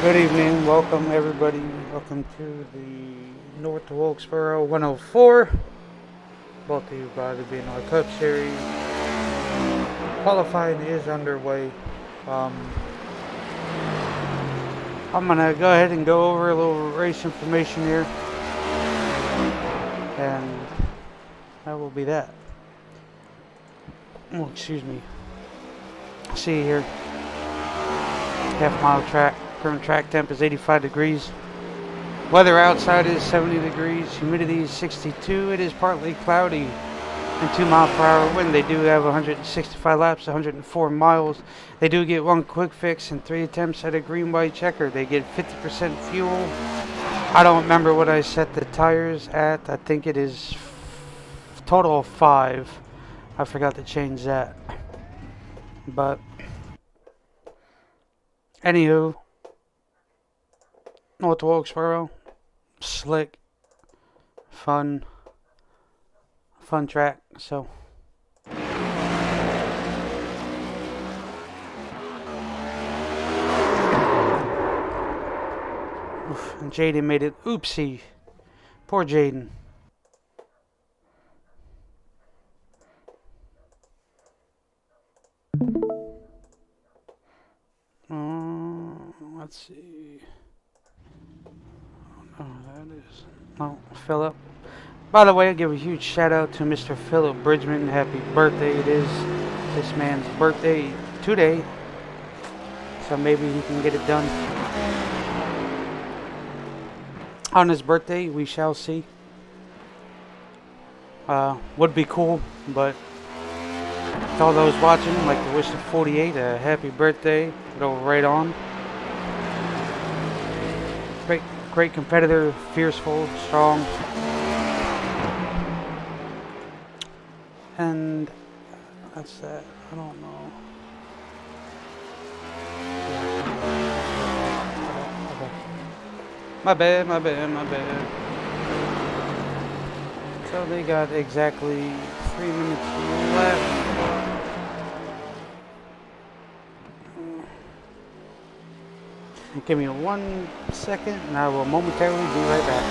Good evening, welcome everybody. Welcome to the North Wilkesboro 104, brought to you by the BNR Cup Series. Qualifying is underway. Um, I'm gonna go ahead and go over a little race information here, and that will be that. Oh, excuse me. See here, half-mile track. Current track temp is 85 degrees. Weather outside is 70 degrees. Humidity is 62. It is partly cloudy. And 2 mile per hour wind. They do have 165 laps, 104 miles. They do get one quick fix and 3 attempts at a green white checker. They get 50% fuel. I don't remember what I set the tires at. I think it is total of 5. I forgot to change that. But anywho, North Wilkesboro, slick, fun, fun track. So. Oof, and Jaden made it. Oopsie. Poor Jaden. Let's see. Oh, that is. Oh, Philip. By the way, I give a huge shout out to Mr. Philip Bridgman. Happy birthday. It is this man's birthday today. So maybe he can get it done. On his birthday, we shall see. Would be cool, but to all those watching, I'd like to wish the 48 a happy birthday. Go right on. Great competitor, fierceful, strong. And that's that. I don't know. Okay. My bad. So they got exactly 3 minutes left. Give me 1 second and I will momentarily be right back.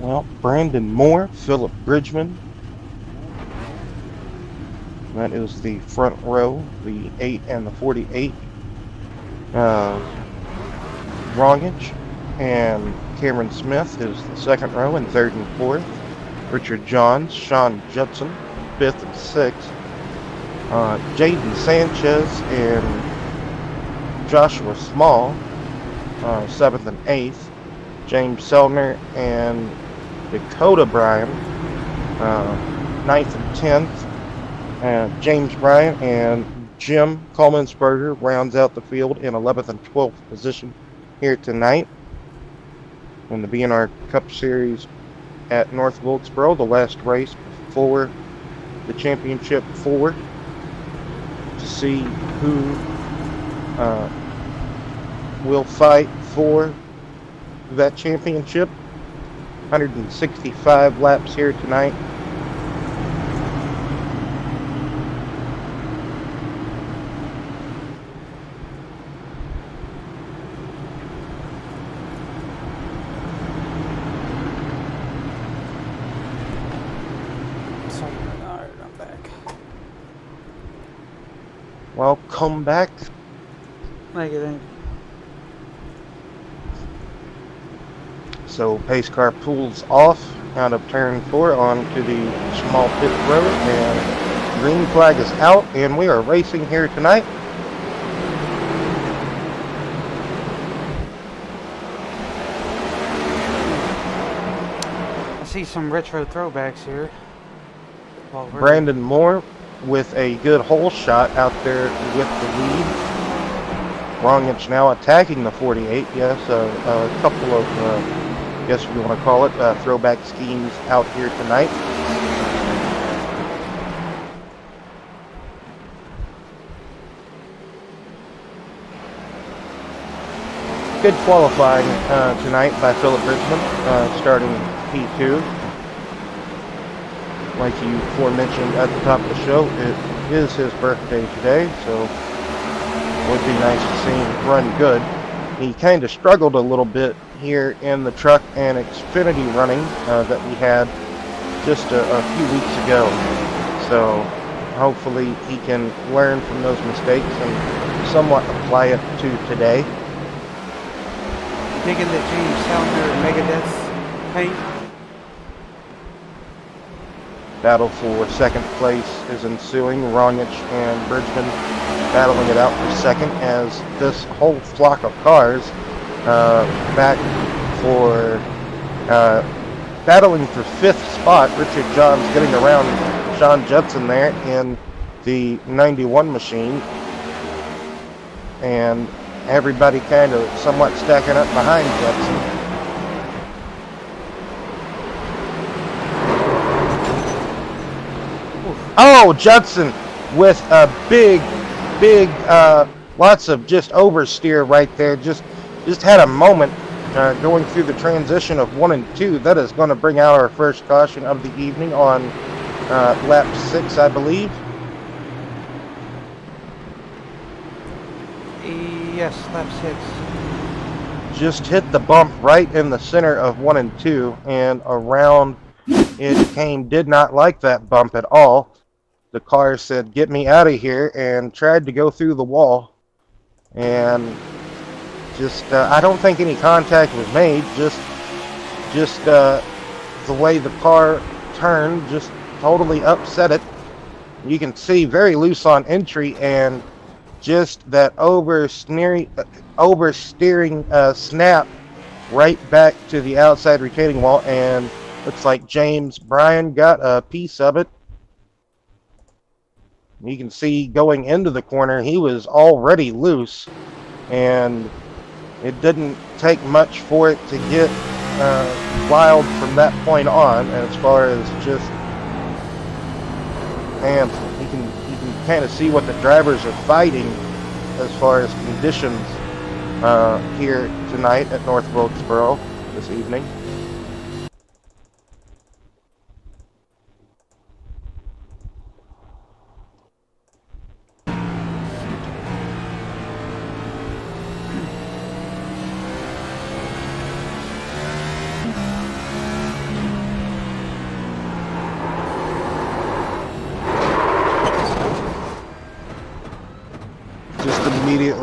Well, Brandon Moore, Philip Bridgman. That is the front row, the 8 and the 48. Rongich and Cameron Smith is the second row, and third and fourth. Richard Johns, Sean Judson, fifth and sixth. Jaden Sanchez and Joshua Small, seventh and eighth. James Selner and Dakota Bryan, ninth and 10th. James Bryan and Jim Coleman'sberger rounds out the field in 11th and 12th position here tonight in the BNR Cup Series at North Wilkesboro, the last race before the championship four, to see who will fight for that championship. 165 laps here tonight. Alright, I'm back. Welcome back. Thank you. So pace car pulls off out of turn 4 onto the small pit road, and green flag is out, and we are racing here tonight. I see some retro throwbacks here. Brandon Moore with a good hole shot out there with the lead. Rongich now attacking the 48. Yes, a couple of, I guess you want to call it, throwback schemes out here tonight. Good qualifying tonight by Philip Bridgman, starting P2. Like you forementioned at the top of the show, it is his birthday today, so it would be nice to see him run good. He kind of struggled a little bit here in the truck and Xfinity running that we had just a few weeks ago. So hopefully he can learn from those mistakes and somewhat apply it to today. Digging the James Selner Megadeth paint. Battle for second place is ensuing. Rongich and Bridgman battling it out for second, as this whole flock of cars back for battling for fifth spot. Richard Johns getting around Sean Judson there in the 91 machine, and everybody kind of somewhat stacking up behind Judson. Oh, Judson with a big, lots of just oversteer right there. Just had a moment going through the transition of 1 and 2. That is going to bring out our first caution of the evening on lap 6, I believe. Yes, lap 6. Just hit the bump right in the center of 1 and 2, and around it came. Did not like that bump at all. The car said, "Get me out of here," and tried to go through the wall. And just, I don't think any contact was made. Just the way the car turned just totally upset it. You can see very loose on entry, and just that oversteering snap right back to the outside retaining wall, and looks like James Bryan got a piece of it. You can see going into the corner, he was already loose, and it didn't take much for it to get wild from that point on. As far as just, man, you can kind of see what the drivers are fighting as far as conditions here tonight at North Wilkesboro this evening.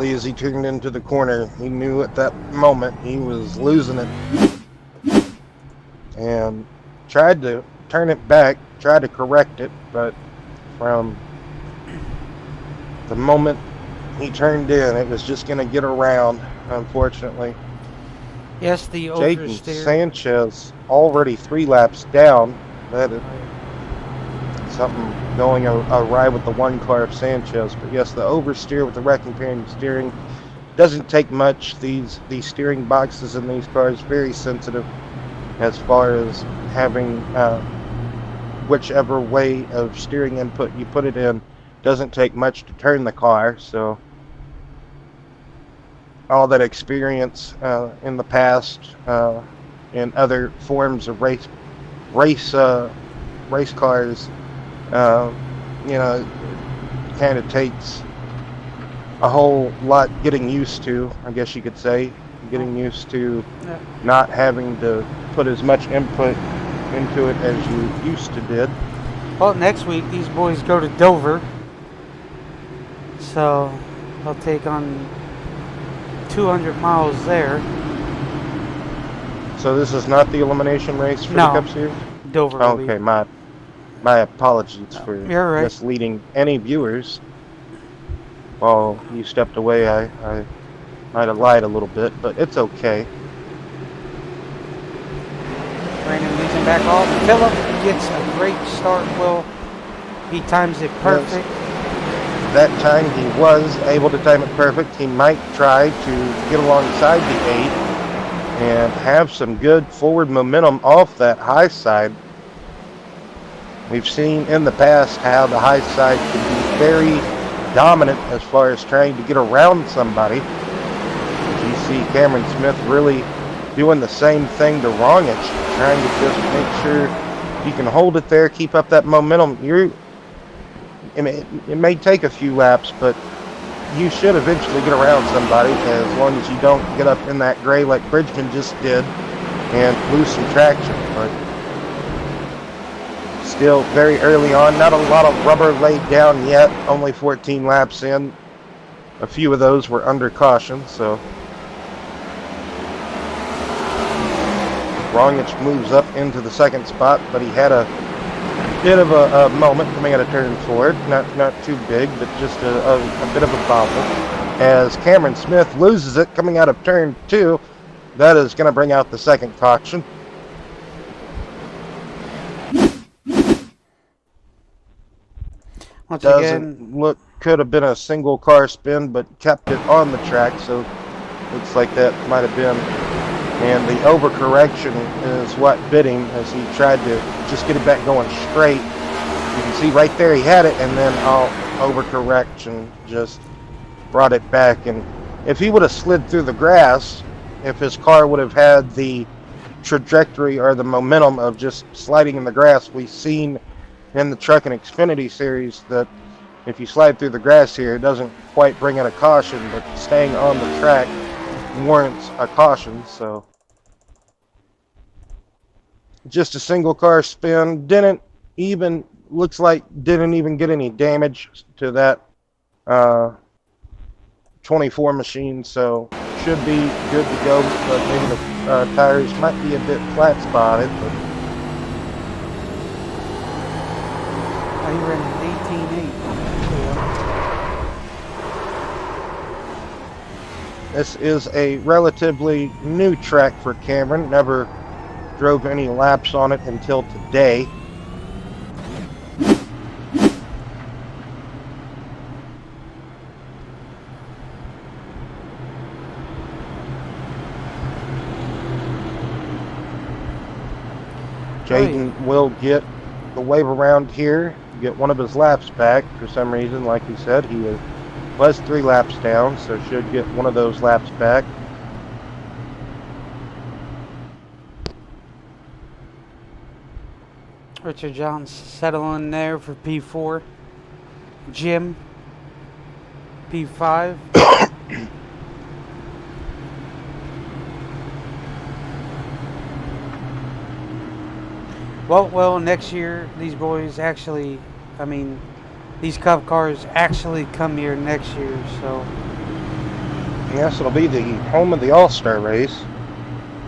immediately as he turned into the corner. He knew at that moment he was losing it and tried to turn it back, tried to correct it, but from the moment he turned in, it was just going to get around, unfortunately. Yes, the Jaden oversteer. Sanchez already 3 laps down. That is something going awry with the one car of Sanchez. But yes, the oversteer with the wrecking pin steering doesn't take much. These steering boxes in these cars very sensitive as far as having whichever way of steering input you put it in. Doesn't take much to turn the car, so all that experience in the past in other forms of race cars, you know, kind of takes a whole lot getting used to, I guess you could say, getting used to not having to put as much input into it as you used to did. Well, next week these boys go to Dover, so they'll take on 200 miles there. So this is not the elimination race for the Cup Series? Dover. Okay, my apologies for right. misleading any viewers. While you stepped away, I might have lied a little bit, but it's okay. Brandon leads him back off. Phillip gets a great start. Well, he times it perfect. Yes. That time he was able to time it perfect. He might try to get alongside the 8 and have some good forward momentum off that high side. We've seen in the past how the high side can be very dominant as far as trying to get around somebody. You see Cameron Smith really doing the same thing to Rongich, trying to just make sure you can hold it there, keep up that momentum. It may take a few laps, but you should eventually get around somebody as long as you don't get up in that gray like Bridgman just did and lose some traction. But still very early on, not a lot of rubber laid down yet, only 14 laps in. A few of those were under caution, so Rongich moves up into the second spot, but he had a bit of a moment coming out of turn 4, not too big, but just a bit of a bobble. As Cameron Smith loses it coming out of turn 2, that is going to bring out the second caution. Once Doesn't again, look, could have been a single car spin, but kept it on the track, so looks like that might have been. And the overcorrection is what bit him as he tried to just get it back going straight. You can see right there he had it, and then overcorrection just brought it back. And if he would have slid through the grass, if his car would have had the trajectory or the momentum of just sliding in the grass, we've seen in the Truck and Xfinity series that if you slide through the grass here, it doesn't quite bring in a caution, but staying on the track warrants a caution. So just a single car spin, didn't even get any damage to that 24 machine, so should be good to go. But maybe the tires might be a bit flat spotted, but he ran an 18.8. this is a relatively new track for Cameron. Never drove any laps on it until today. Jaden will get the wave around here, get one of his laps back for some reason. Like he said, he was 3 laps down, so should get one of those laps back. Richard Johns settling there for P4. Jim, P5. Well, next year, these boys actually, these Cup cars actually come here next year, so Yes, it'll be the home of the All-Star race.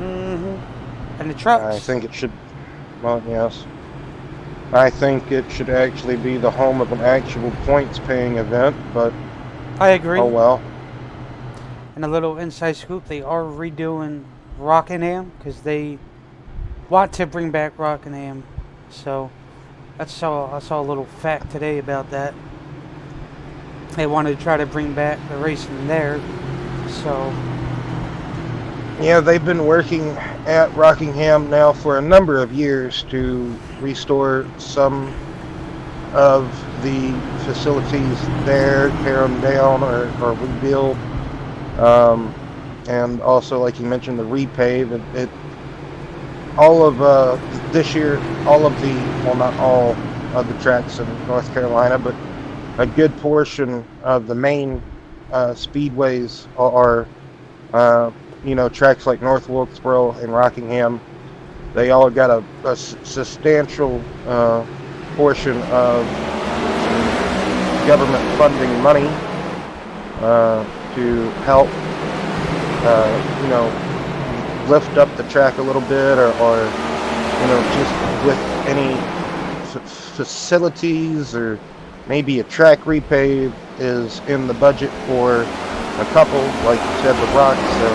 And the trucks. I think it should. Well, yes. I think it should actually be the home of an actual points-paying event, but I agree. oh well. And a little inside scoop, they are redoing Rockingham because they want to bring back Rockingham. So I saw a little fact today about that. They wanted to try to bring back the racing there. So Yeah, they've been working at Rockingham now for a number of years to restore some of the facilities there, tear them down or rebuild. And also, like you mentioned, the repave. All of this year, well, not all of the tracks in North Carolina, but a good portion of the main speedways are tracks like North Wilkesboro and Rockingham. They all got a substantial portion of government funding money to help, lift up the track a little bit, or just with any facilities, or maybe a track repave is in the budget for a couple, like you said, the Rocks. So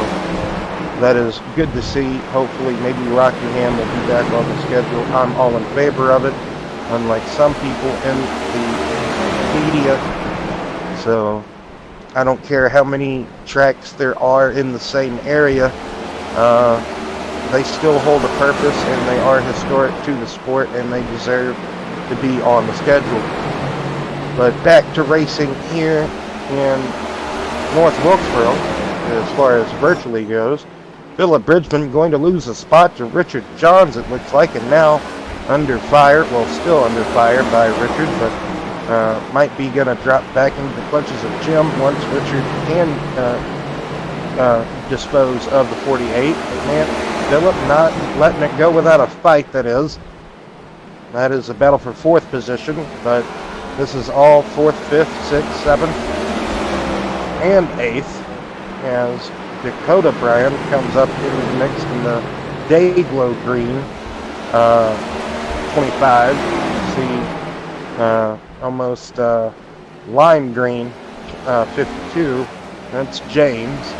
that is good to see. Hopefully, maybe Rockingham will be back on the schedule. I'm all in favor of it, unlike some people in the media. So I don't care how many tracks there are in the same area. They still hold a purpose, and they are historic to the sport, and they deserve to be on the schedule. But back to racing here in North Wilkesboro, as far as virtually goes. Philip Bridgman going to lose a spot to Richard Johns, it looks like, and now under fire, well, still under fire by Richard, but might be going to drop back into the clutches of Jim once Richard can dispose of the 48. But man, Philip not letting it go without a fight, that is. That is a battle for 4th position, but this is all 4th, 5th, 6th, 7th, and 8th, as Dakota Bryan comes up into the mix in the Dayglow Green 25. See almost lime green 52. That's James,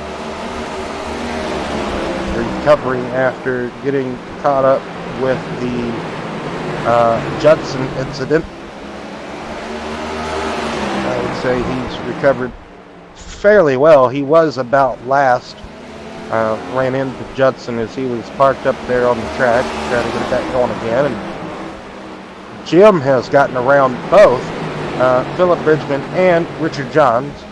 recovering after getting caught up with the Judson incident. I would say he's recovered fairly well. He was about last. Ran into Judson as he was parked up there on the track, trying to get that going again. And Jim has gotten around both Philip Bridgman and Richard Johns.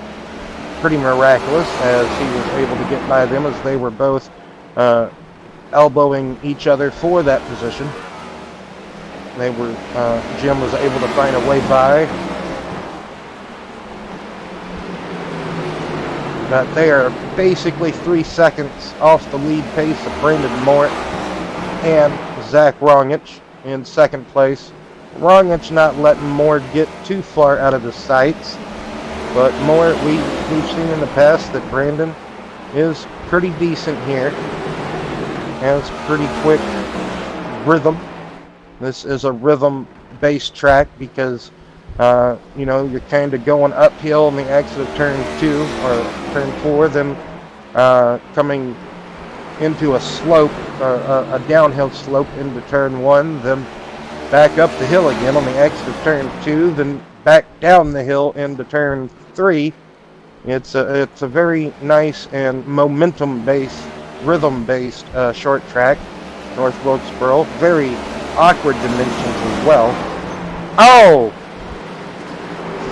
Pretty miraculous, as he was able to get by them, as they were both elbowing each other for that position. Jim was able to find a way by. But they are basically 3 seconds off the lead pace of Brandon Mort and Zach Rongich in second place. Rongich not letting Mort get too far out of the sights. But Mort, we've seen in the past that Brandon is pretty decent here. Has pretty quick rhythm. This is a rhythm-based track because you're kind of going uphill on the exit of turn 2 or turn 4, then coming into a slope, a downhill slope into turn 1, then back up the hill again on the exit of turn 2, then back down the hill into turn 3. It's a very nice and momentum-based, rhythm-based short track. North Wilkesboro, very awkward dimensions as well. Oh!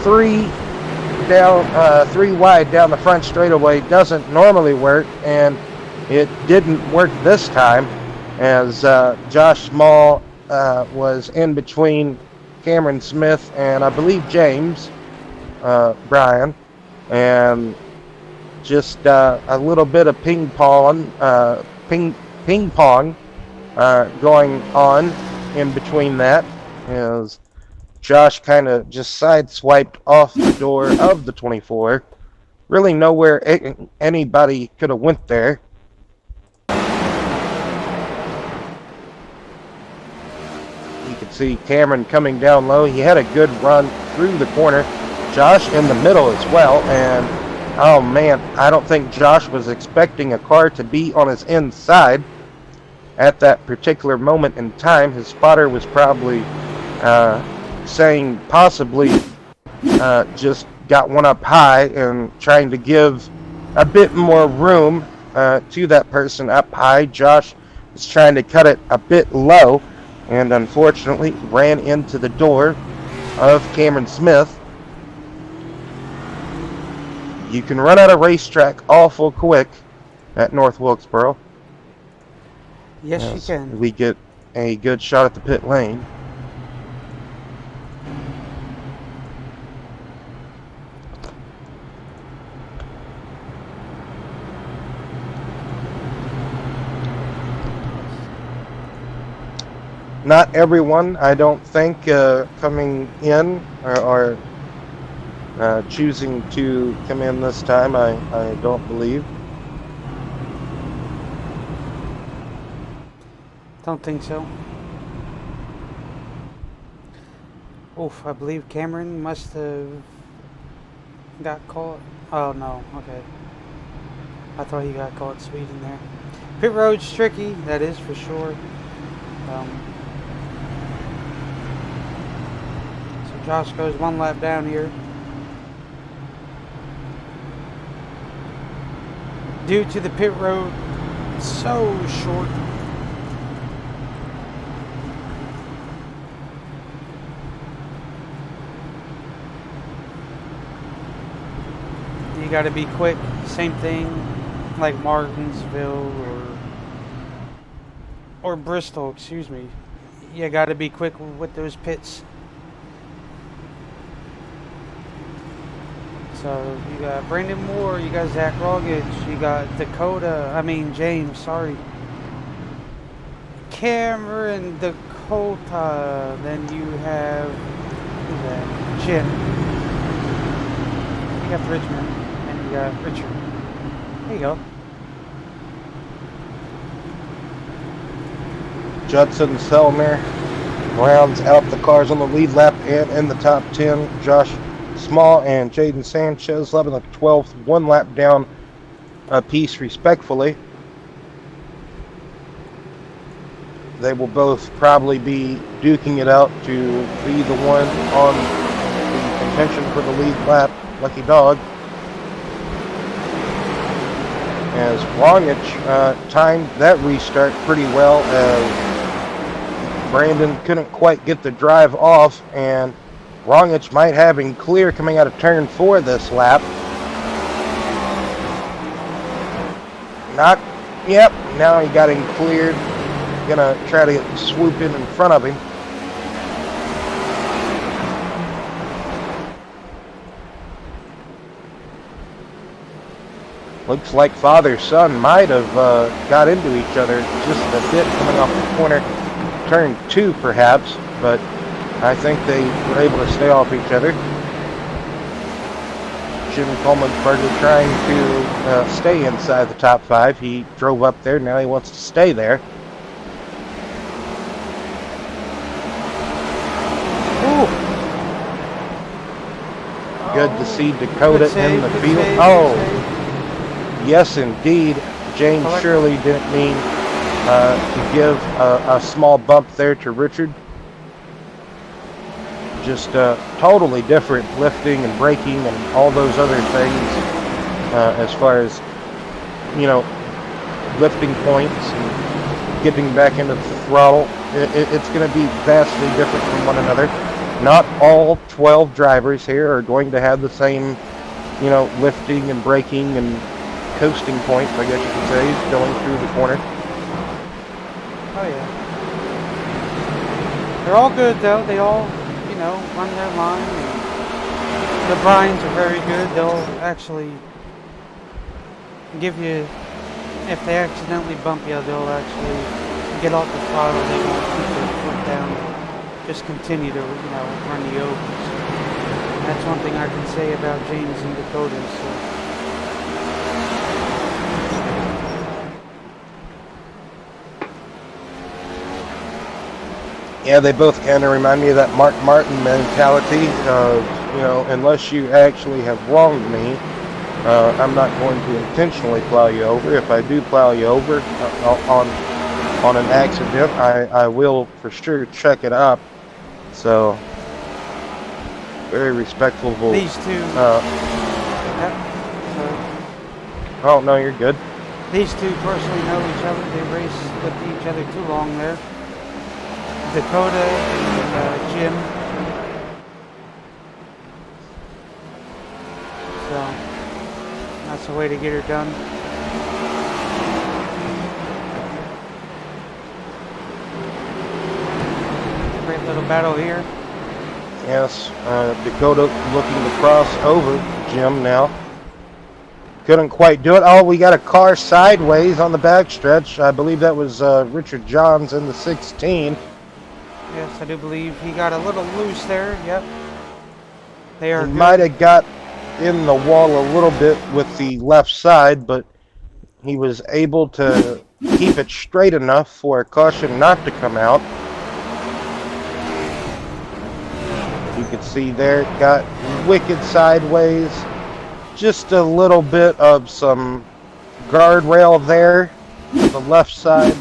3 wide down the front straightaway doesn't normally work, and it didn't work this time, as Josh Small was in between Cameron Smith and I believe James Bryan, and just a little bit of ping pong going on in between that, as Josh kind of just sideswiped off the door of the 24 really nowhere anybody could have went there. You can see Cameron coming down low. He had a good run through the corner. Josh in the middle as well, and oh man, I don't think Josh was expecting a car to be on his inside at that particular moment in time. His spotter was probably saying possibly just got one up high and trying to give a bit more room to that person up high. Josh was trying to cut it a bit low and unfortunately ran into the door of Cameron Smith. You can run out of racetrack awful quick at North Wilkesboro. Yes, you can. We get a good shot at the pit lane. Not everyone, I don't think, coming in or choosing to come in this time, I don't believe. Don't think so. Oof, I believe Cameron must have got caught. Oh no, okay. I thought he got caught speeding there. Pit road's tricky, that is for sure. So Josh goes one lap down here. Due to the pit road so short. You got to be quick. Same thing like Martinsville or Bristol, excuse me. You got to be quick with those pits. So you got Brandon Moore, you got Zach Roggage, you got James, sorry. Cameron Dakota, then you have, who's that? Jim. You got Richmond, and you got Richard. There you go. Judson Selmer rounds out the cars on the lead lap and in the top 10. Josh Small and Jaden Sanchez 11th and 12th, one lap down a piece respectfully. They will both probably be duking it out to be the one on the contention for the lead lap. Lucky dog. As Wongich timed that restart pretty well as Brandon couldn't quite get the drive off, and Wongich might have him clear coming out of turn 4 this lap. Yep, now he got him cleared. Gonna try to swoop in front of him. Looks like father-son might have got into each other just a bit coming off the corner. Turn 2 perhaps, but I think they were able to stay off each other. Jim Coleman-Carter trying to stay inside the top 5. He drove up there, now he wants to stay there. Ooh. Good to see Dakota in the field. Yes, indeed. James surely didn't mean to give a small bump there to Richard. Just totally different lifting and braking and all those other things as far as, lifting points and getting back into the throttle. It's going to be vastly different from one another. Not all 12 drivers here are going to have the same, lifting and braking and coasting points, I guess you could say, going through the corner. Oh yeah. They're all good though. They all, run their line. The brines are very good. They'll actually give you, if they accidentally bump you, they'll actually get off the throttle. They won't keep their foot down. Just continue to, run the overs. That's one thing I can say about James and Dakota. So Yeah, they both kind of remind me of that Mark Martin mentality of, unless you actually have wronged me, I'm not going to intentionally plow you over. If I do plow you over on an accident, I will for sure check it up. So, very respectful. These two. Yep. Oh, no, you're good. These two personally know each other. They raced with each other too long there. Dakota and Jim. So that's the way to get her done. Great little battle here. Yes, Dakota looking to cross over Jim now. Couldn't quite do it. Oh, we got a car sideways on the backstretch. I believe that was Richard Johns in the 16. Yes, I do believe he got a little loose there. Yep. They are. He might have got in the wall a little bit with the left side, but he was able to keep it straight enough for a caution not to come out. You can see there, it got wicked sideways. Just a little bit of some guardrail there. The left side,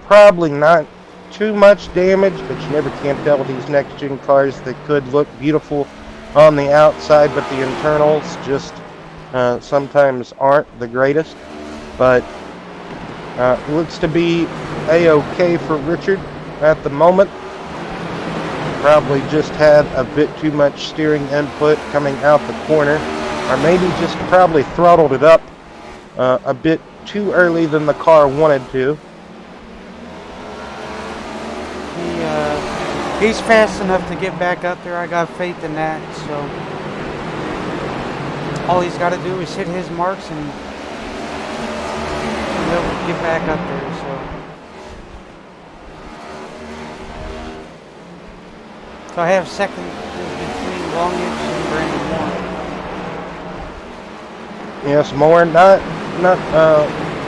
probably not too much damage, but you never can tell with these next-gen cars. They could look beautiful on the outside, but the internals just sometimes aren't the greatest. But looks to be a-okay for Richard at the moment. Probably just had a bit too much steering input coming out the corner, or maybe just probably throttled it up a bit too early than the car wanted to. He's fast enough to get back up there. I got faith in that. So all he's got to do is hit his marks and he'll get back up there. So I have second between Longitch and Brandon Moore. Yes, Moore not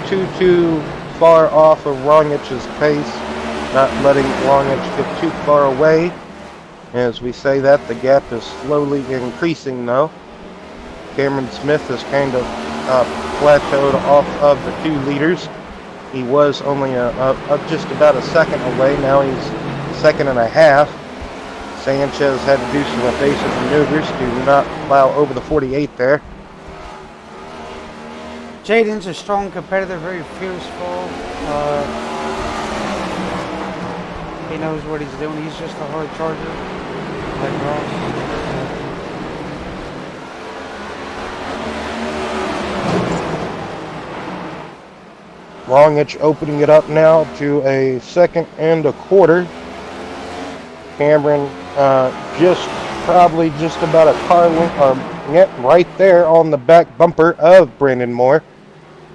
too far off of Longitch's pace. Not letting Longitch get too far away. As we say that, the gap is slowly increasing though. Cameron Smith has kind of plateaued off of the 2 leaders. He was only just about a second away. Now he's second and a half. Sanchez had to do some evasive maneuvers to not plow over the 48 there. Jaden's a strong competitor, very fierceful. He knows what he's doing. He's just a hard charger, like Ross. Longitch opening it up now to a second and a quarter. Cameron probably just about a car length, right there on the back bumper of Brandon Moore.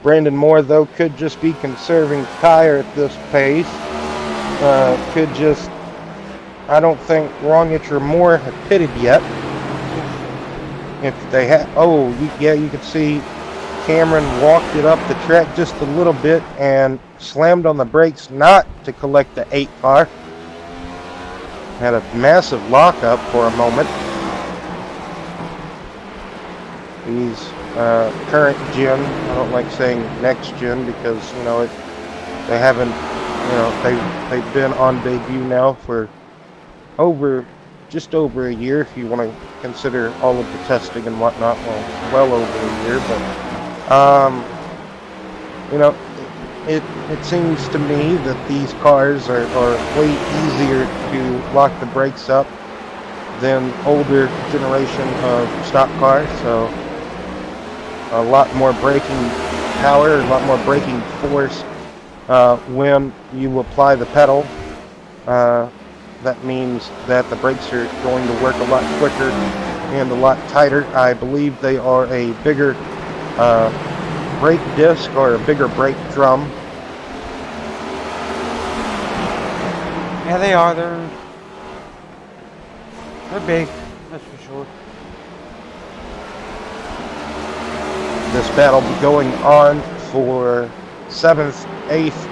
Brandon Moore, though, could just be conserving tire at this pace. I don't think Longitch or Moore have pitted yet. If they had, you could see Cameron walked it up the track just a little bit and slammed on the brakes not to collect the 8 car. Had a massive lockup for a moment. These current gen, I don't like saying next gen because they haven't, they've been on debut now for just over a year if you want to consider all of the testing and whatnot. Well over a year, but It seems to me that these cars are way easier to lock the brakes up than older generation of stock cars, so a lot more braking power, a lot more braking force when you apply the pedal. That means that the brakes are going to work a lot quicker and a lot tighter. I believe they are a bigger brake disc or a bigger brake drum. Yeah, they are. They're big, that's for sure. This battle be going on for 7th, 8th,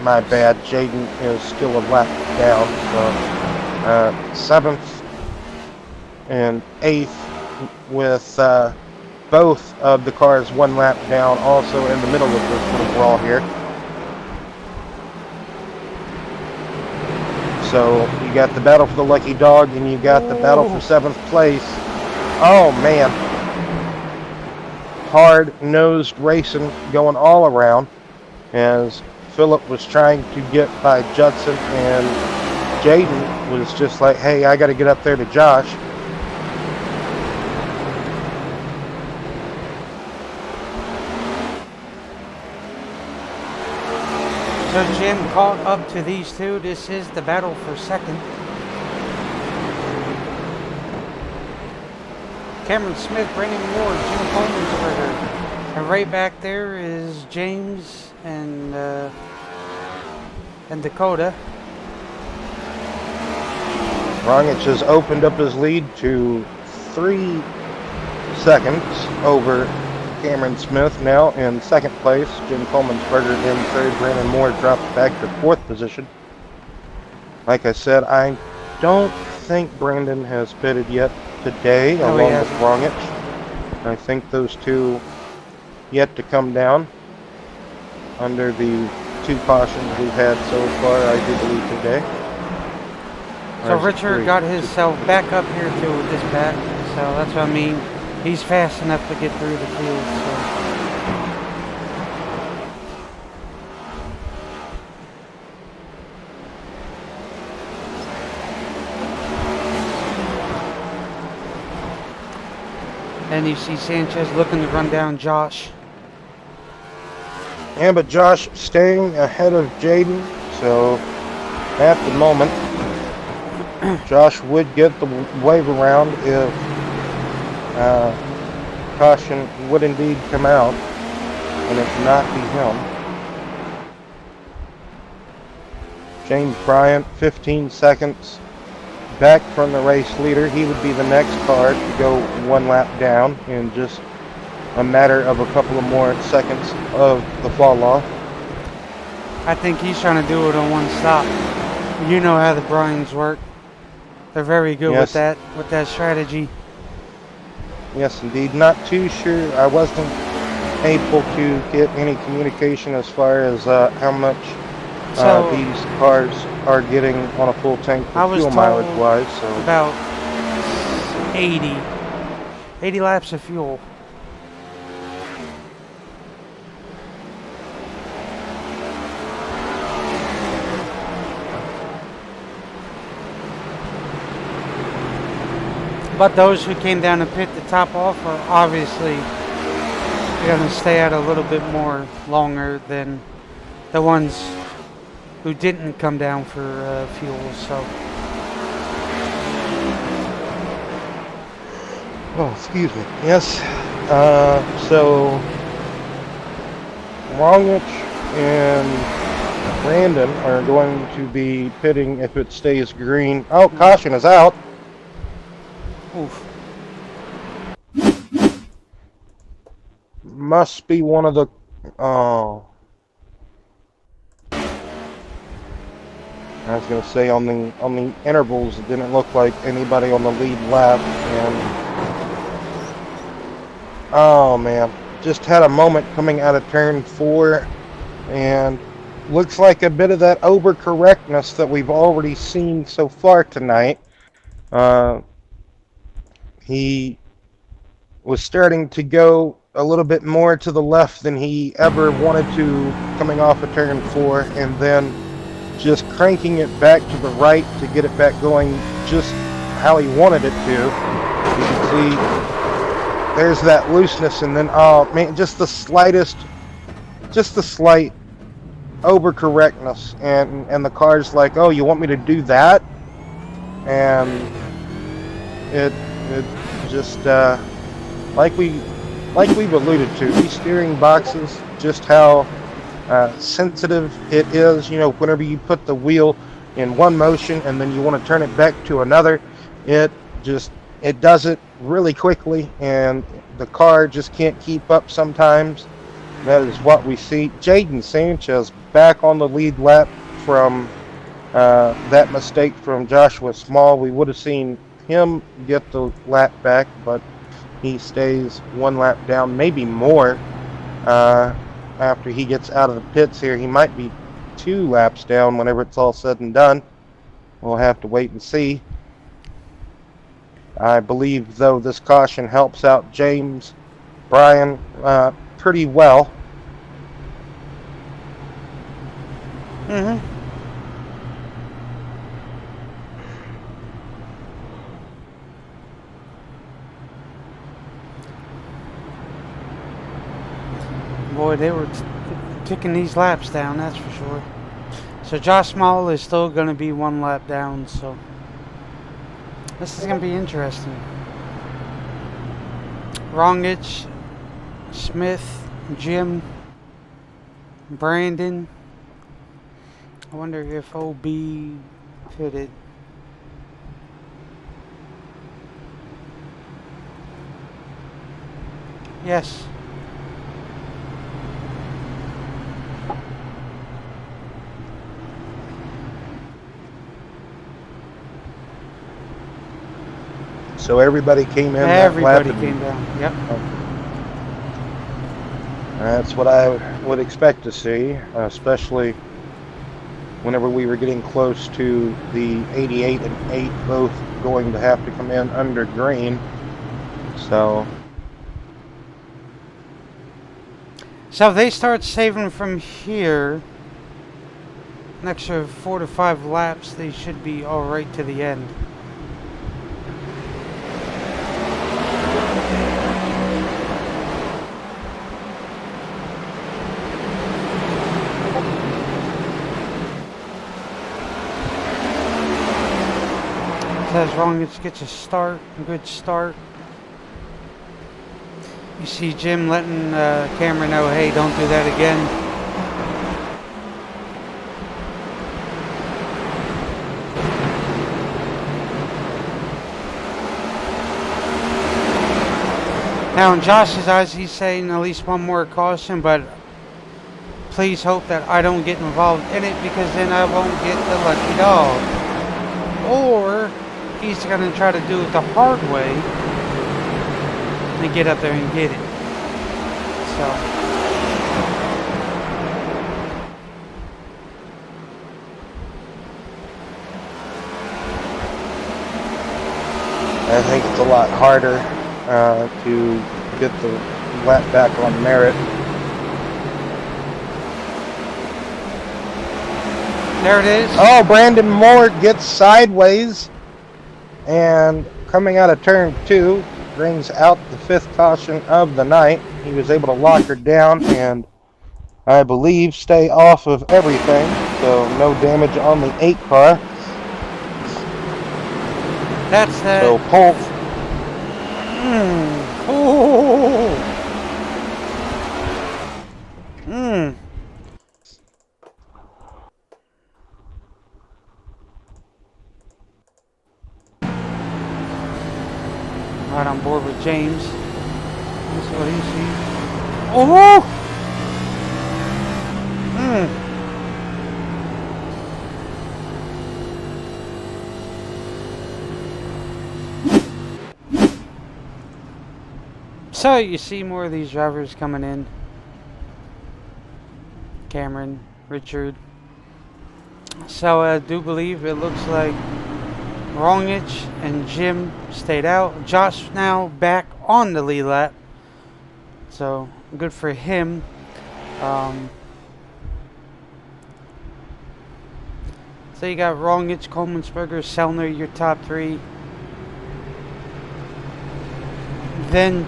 My bad. Jaden is still a lap down. So 7th and 8th with both of the cars 1 lap down, also in the middle of this little brawl here. So you got the battle for the lucky dog, and you got the battle for 7th place. Oh man, hard-nosed racing going all around as Phillip was trying to get by Judson, and Jaden was just like, hey, I got to get up there to Josh. So Jim caught up to these two. This is the battle for second. Cameron Smith, Brandon Moore, Jim Coleman's. And right back there is James and Dakota. Rongich has opened up his lead to 3 seconds over Cameron Smith now in 2nd place. Jim Coleman's in 3rd. Brandon Moore dropped back to 4th position. Like I said, I don't think Brandon has pitted yet today, No, along with Rongich. I think those two yet to come down under the 2 cautions we've had so far, I do believe, today. So Richard got himself back up here too with this bat. So that's what I mean. He's fast enough to get through the field. So. And you see Sanchez looking to run down Josh. Yeah, but Josh staying ahead of Jaden, so at the moment, Josh would get the wave around if caution would indeed come out, and it not be him. James Bryant, 15 seconds back from the race leader. He would be the next car to go 1 lap down in just a matter of a couple of more seconds of the fall off. I think he's trying to do it on 1 stop. You know how the Bryans work. They're very good with that strategy. Yes, indeed. Not too sure. I wasn't able to get any communication as far as how much these cars are getting on a full tank for fuel mileage wise. So about 80 laps of fuel. But those who came down to pit to top off are obviously going to stay out a little bit more longer than the ones who didn't come down for fuel. So, oh, excuse me. Yes. So Rongich and Brandon are going to be pitting if it stays green. Oh, caution is out. oof. Must be one of the. Oh. I was going to say on the intervals, it didn't look like anybody on the lead lap, and oh man, just had a moment coming out of turn 4, and looks like a bit of that overcorrectness that we've already seen so far tonight. He was starting to go a little bit more to the left than he ever wanted to coming off of turn 4, and then just cranking it back to the right to get it back going just how he wanted it to. You can see there's that looseness, and then oh man, just the slight overcorrectness, and the car's like, oh, you want me to do that? And it just like we've alluded to, these steering boxes, just how sensitive it is. You know, whenever you put the wheel in one motion and then you want to turn it back to another, it does it really quickly, and the car just can't keep up sometimes. That is what we see. Jaden Sanchez back on the lead lap from that mistake from Joshua Small. We would have seen him get the lap back, but he stays one lap down, maybe more. After he gets out of the pits here, he might be 2 laps down whenever it's all said and done. We'll have to wait and see. I believe, though, this caution helps out James Bryan pretty well. Boy, they were kicking these laps down, that's for sure. So Josh Small is still going to be 1 lap down, so this is going to be interesting. Rongich, Smith, Jim, Brandon. I wonder if OB pitted. Yes. So everybody came in. Everybody came down. Yep. That's what I would expect to see, especially whenever we were getting close to the 88 and 8 both going to have to come in under green. So if they start saving from here, an extra 4 to 5 laps, they should be all right to the end. As long as it gets a good start. You see Jim letting Cameron know, hey, don't do that again. Now in Josh's eyes, he's saying at least 1 more caution, but please hope that I don't get involved in it, because then I won't get the lucky dog. Or he's going to try to do it the hard way and get up there and get it. So I think it's a lot harder to get the lap back on merit. there it is. Oh, Brandon Moore gets sideways, and coming out of turn 2 brings out the 5th caution of the night. He was able to lock her down and, I believe, stay off of everything, so no damage on the 8 car. That's that. So pole. Right on board with James. That's what he sees. Oh! So you see more of these drivers coming in. Cameron, Richard. So I do believe it looks like Rongich and Jim stayed out. Josh now back on the lead lap. So good for him. So you got Rongich, Coleman'sberger, Sellner, your top 3. Then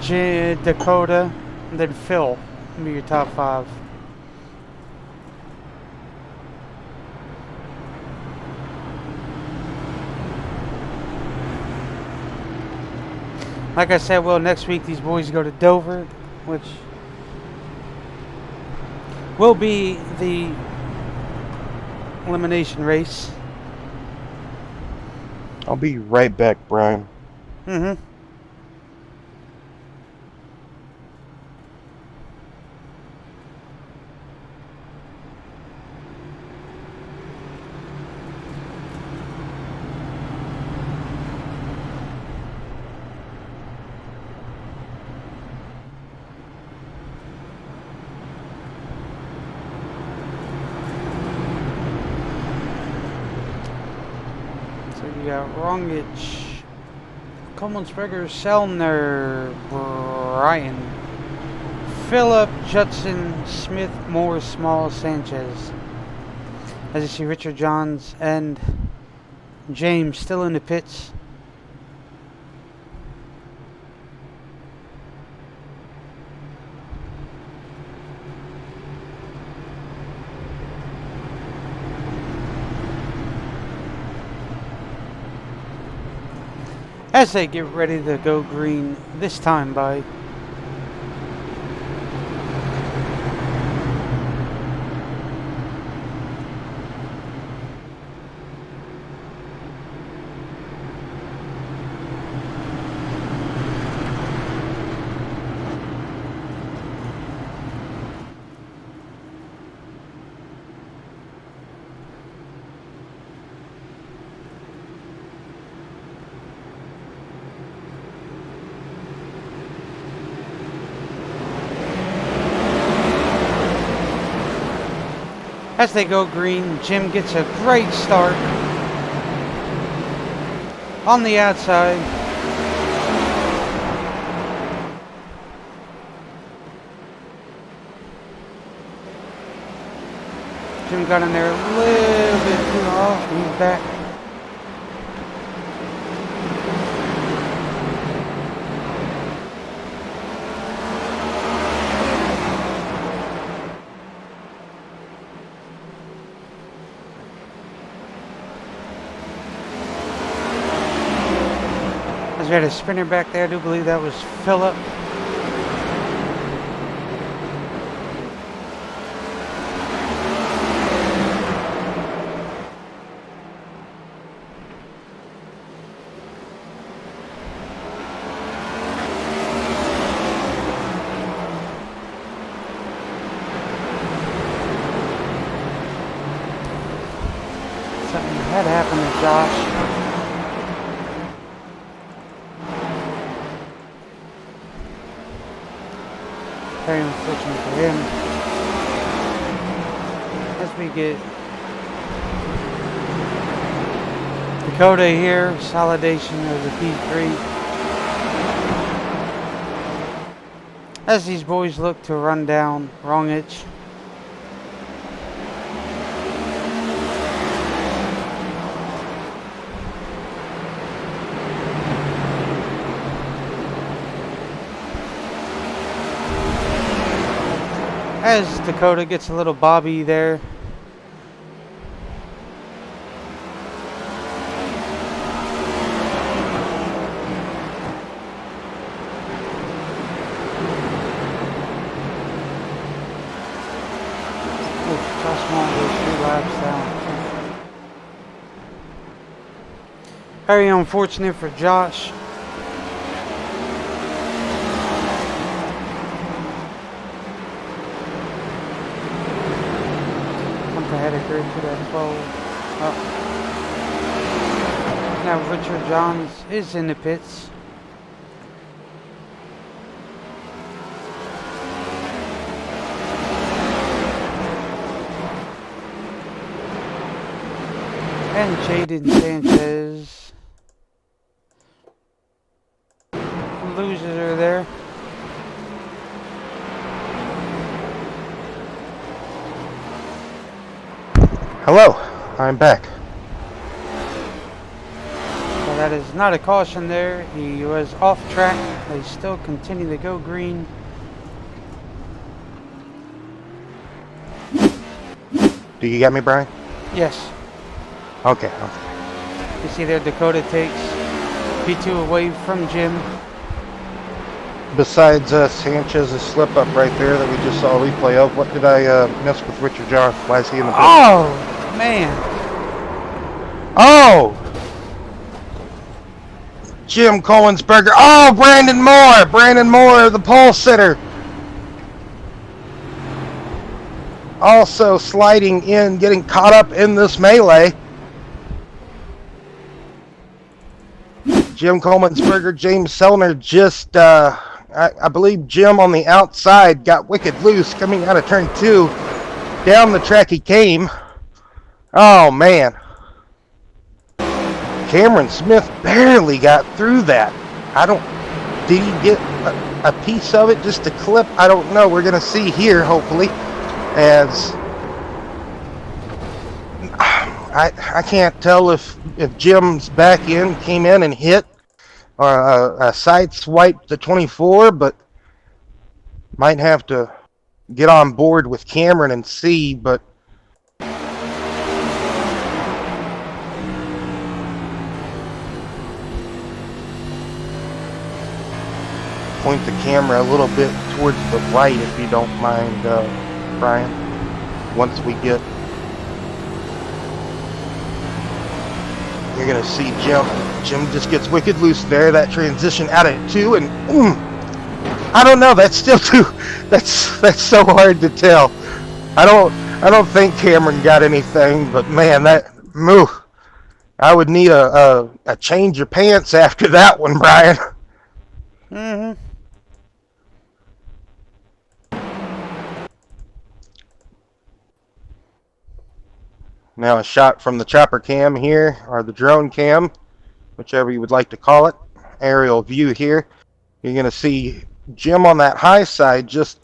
Dakota, and then Phil, be your top 5. Like I said, well, next week these boys go to Dover, which will be the elimination race. I'll be right back, Brian. got Rongich, Kommelsberger, Selner, Bryan, Phillip, Judson, Smith, Moore, Small, Sanchez. As you see, Richard Johns and James still in the pits. As they get ready to go green this time by as they go green. Jim gets a great start on the outside. Jim got in there a little bit too off. He's back. We had a spinner back there. I do believe that was Phillip. Something had happened to Josh. Very unfortunate for him. As we get Dakota here, consolidation of the P3. As these boys look to run down Rongich. As Dakota gets a little bobby there. Josh Small goes 3 laps down. Very unfortunate for Josh. To that 12. Now Richard Johns is in the pits. And Jaden Sanchez. Losers are there. Hello, I'm back. So that is not a caution there. He was off track. They still continue to go green. Do you get me, Brian? Yes. Okay. You see there Dakota takes P2 away from Jim. Besides Sanchez's slip up right there that we just saw a replay of, what did I miss with Richard John? Why is he in the pit? Oh, man. Oh! Jim Kollensberger. Oh, Brandon Moore! Brandon Moore, the pole sitter. Also sliding in, getting caught up in this melee. Jim Kollensberger, James Selner just, I believe Jim on the outside got wicked loose coming out of turn 2. Down the track he came. Oh, man. Cameron Smith barely got through that. Did he get a piece of it, just a clip? I don't know. We're going to see here, hopefully, as I can't tell if Jim's back end came in and hit a side swipe to 24, but might have to get on board with Cameron and see, but point the camera a little bit towards the right if you don't mind, Brian, once we get, you're gonna see Jim just gets wicked loose there. That transition out of 2, and I don't know, that's still that's so hard to tell. I don't think Cameron got anything, but man, that move, I would need a change of pants after that one, Brian. Mm-hmm. Now a shot from the chopper cam here, or the drone cam, whichever you would like to call it. Aerial view here. You're going to see Jim on that high side, just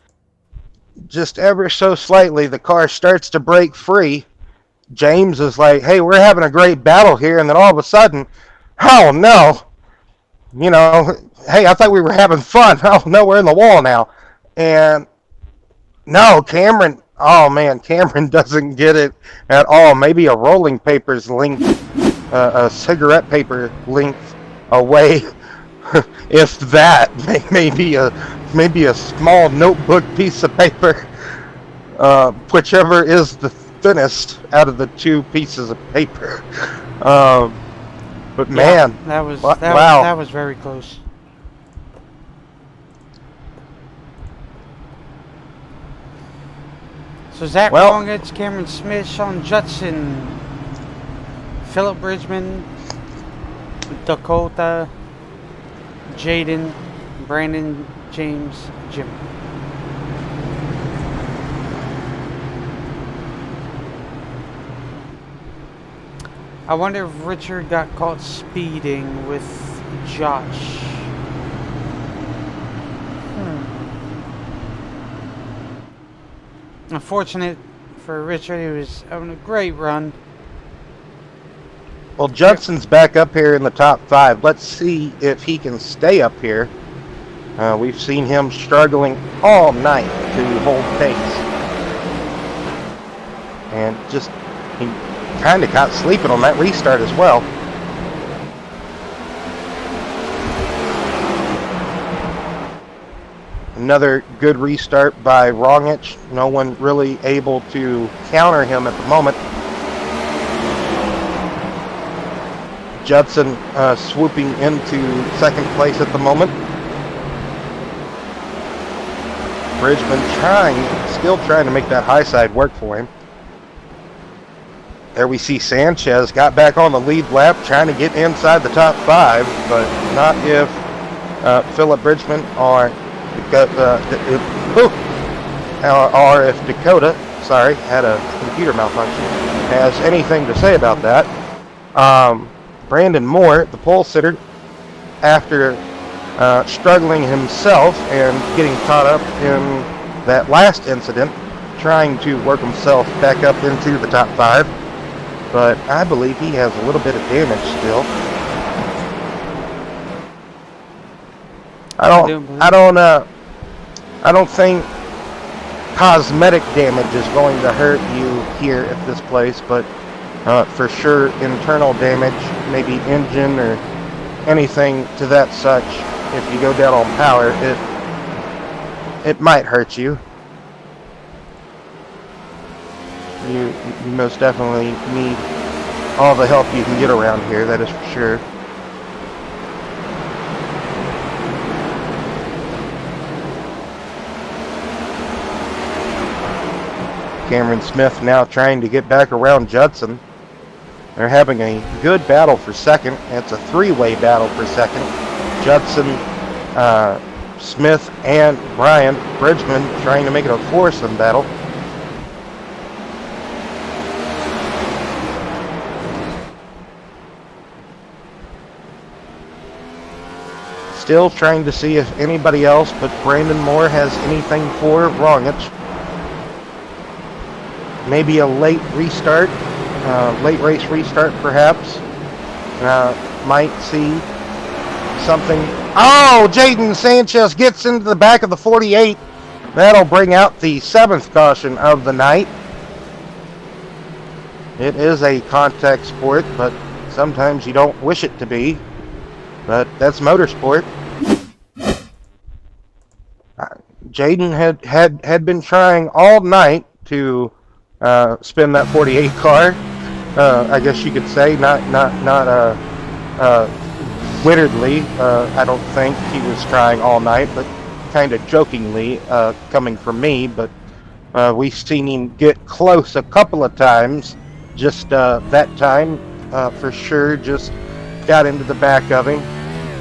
ever so slightly, the car starts to break free. James is like, hey, we're having a great battle here, and then all of a sudden, oh no, you know, hey, I thought we were having fun. Oh no, we're in the wall now. And no, Cameron, oh man, Cameron doesn't get it at all. Maybe a rolling paper's length, a cigarette paper length away, if that. Maybe a small notebook piece of paper, whichever is the thinnest out of the 2 pieces of paper. But man, yeah, wow, that was very close. So Zach Longitz, Cameron Smith, Sean Judson, Philip Bridgman, Dakota, Jaden, Brandon, James, Jim. I wonder if Richard got caught speeding with Josh. Unfortunate for Richard, he was having a great run. Well, Judson's back up here in the top 5. Let's see if he can stay up here. We've seen him struggling all night to hold pace. And just, he kind of caught sleeping on that restart as well. Another good restart by Rongich. No one really able to counter him at the moment. Judson swooping into second place at the moment. Bridgman still trying to make that high side work for him. There we see Sanchez got back on the lead lap, trying to get inside the top 5, but not if Philip Bridgman or if Dakota, sorry, had a computer malfunction, has anything to say about that. Brandon Moore, the pole sitter, after struggling himself and getting caught up in that last incident, trying to work himself back up into the top 5, but I believe he has a little bit of damage still. I don't think cosmetic damage is going to hurt you here at this place, but for sure internal damage, maybe engine or anything to that such, if you go down on power, it might hurt you. You most definitely need all the help you can get around here, that is for sure. Cameron Smith now trying to get back around Judson. They're having a good battle for second. It's a 3-way battle for second. Judson, Smith, and Brian Bridgman trying to make it a foursome battle. Still trying to see if anybody else but Brandon Moore has anything for Rongich. Maybe a late restart, late race restart perhaps. Might see something. Oh, Jaden Sanchez gets into the back of the 48. That'll bring out the 7th caution of the night. It is a contact sport, but sometimes you don't wish it to be. But that's motorsport. Jaden had been trying all night to spin that 48 car. I guess you could say, not wittedly. I don't think he was trying all night, but kind of jokingly coming from me. But we've seen him get close a couple of times. Just that time, for sure, just got into the back of him.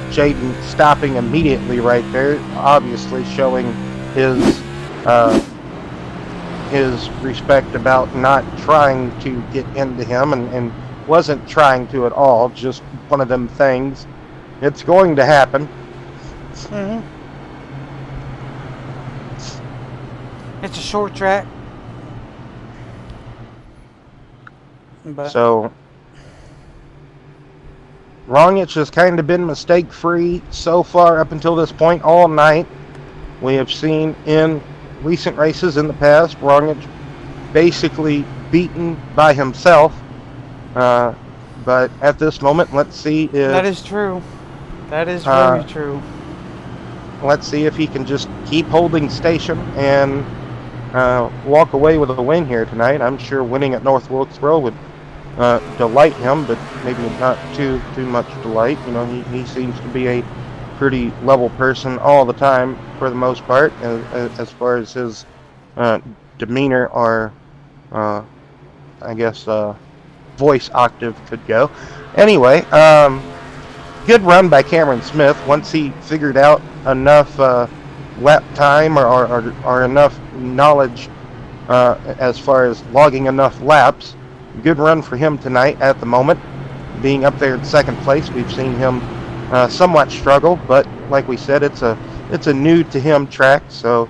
Jaden stopping immediately right there, obviously showing his respect about not trying to get into him, and wasn't trying to at all. Just one of them things. It's going to happen. Mm-hmm. It's a short track. But So Rongich has kind of been mistake-free so far up until this point all night. We have seen in recent races in the past, Rongich basically beaten by himself. But at this moment, let's see if... that is true. That is very true. Let's see if he can just keep holding station and walk away with a win here tonight. I'm sure winning at North Wilkesboro would delight him, but maybe not too much delight. You know, he seems to be a pretty level person all the time for the most part, as far as his demeanor or I guess voice octave could go. Anyway, good run by Cameron Smith. Once he figured out enough lap time or enough knowledge as far as logging enough laps. Good run for him tonight at the moment. Being up there in second place, we've seen him somewhat struggle, but like we said, it's a new to him track, so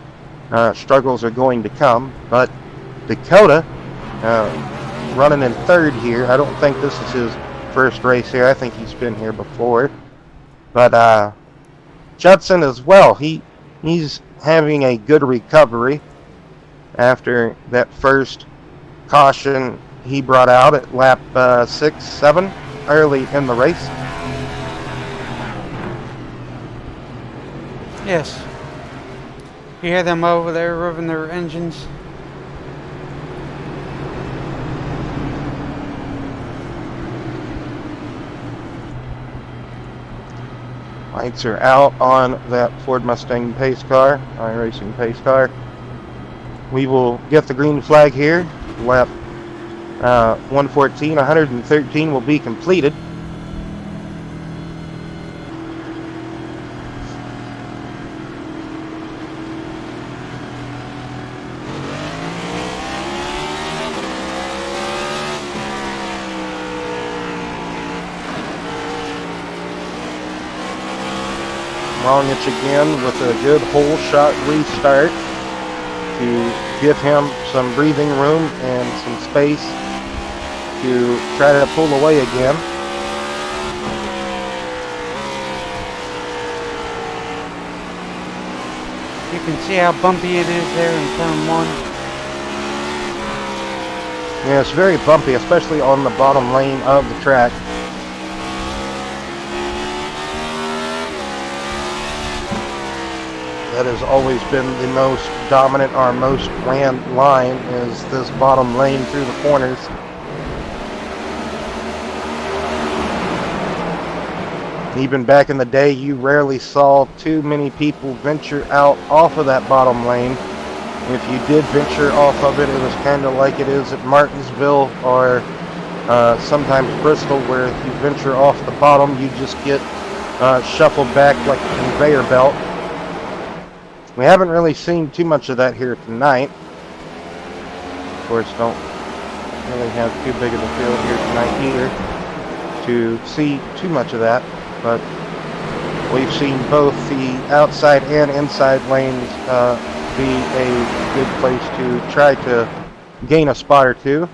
struggles are going to come. But Dakota running in third here. I don't think this is his first race here. I think he's been here before. But Judson as well. He's having a good recovery after that first caution he brought out at lap 6, 7 early in the race. Yes. You hear them over there revving their engines? Lights are out on that Ford Mustang pace car, iRacing pace car. We will get the green flag here. Lap 114, 113 will be completed. Rongich again with a good whole shot restart to give him some breathing room and some space to try to pull away again. You can see how bumpy it is there in turn 1. Yeah, it's very bumpy, especially on the bottom lane of the track. That has always been the most dominant or most ran line, is this bottom lane through the corners. Even back in the day, you rarely saw too many people venture out off of that bottom lane. If you did venture off of it, it was kind of like it is at Martinsville or sometimes Bristol, where if you venture off the bottom, you just get shuffled back like a conveyor belt. We haven't really seen too much of that here tonight. Of course, don't really have too big of a field here tonight either to see too much of that. But We've seen both the outside and inside lanes be a good place to try to gain a spot or two.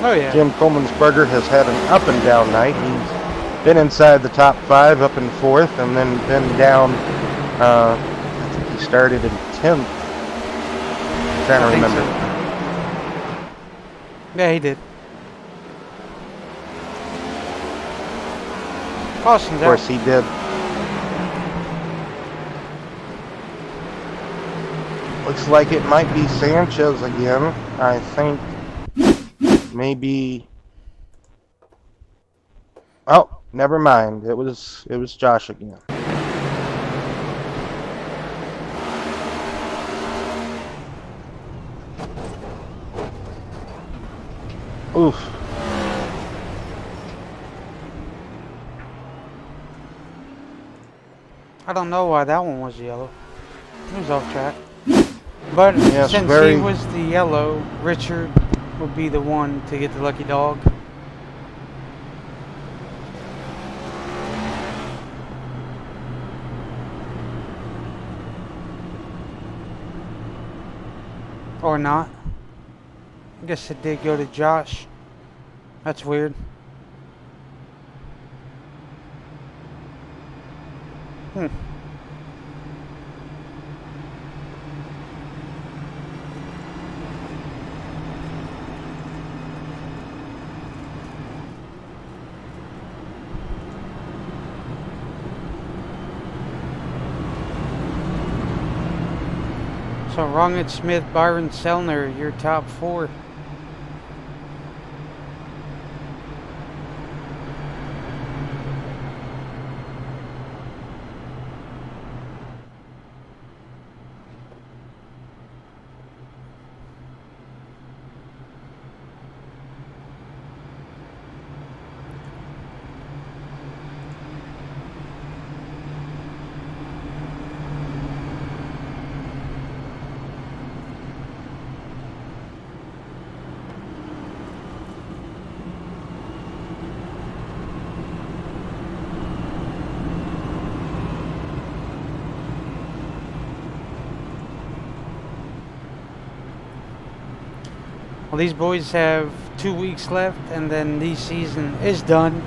Oh yeah. Jim Coleman'sberger has had an up and down night. He's been inside the top 5, up in 4th, and then been down. I think he started in 10th. Trying to remember. So. Yeah, he did. Caution's Of course, he did. Looks like it might be Sanchez again. I think maybe. Oh, never mind. It was Josh again. Oof. I don't know why that one was yellow. It was off track. But yes, since he was the yellow, Richard would be the one to get the lucky dog. Or not. I guess it did go to Josh. That's weird. So Rongit, Smith, Byron, Selner, your top 4. Well, these boys have 2 weeks left, and then the season is done.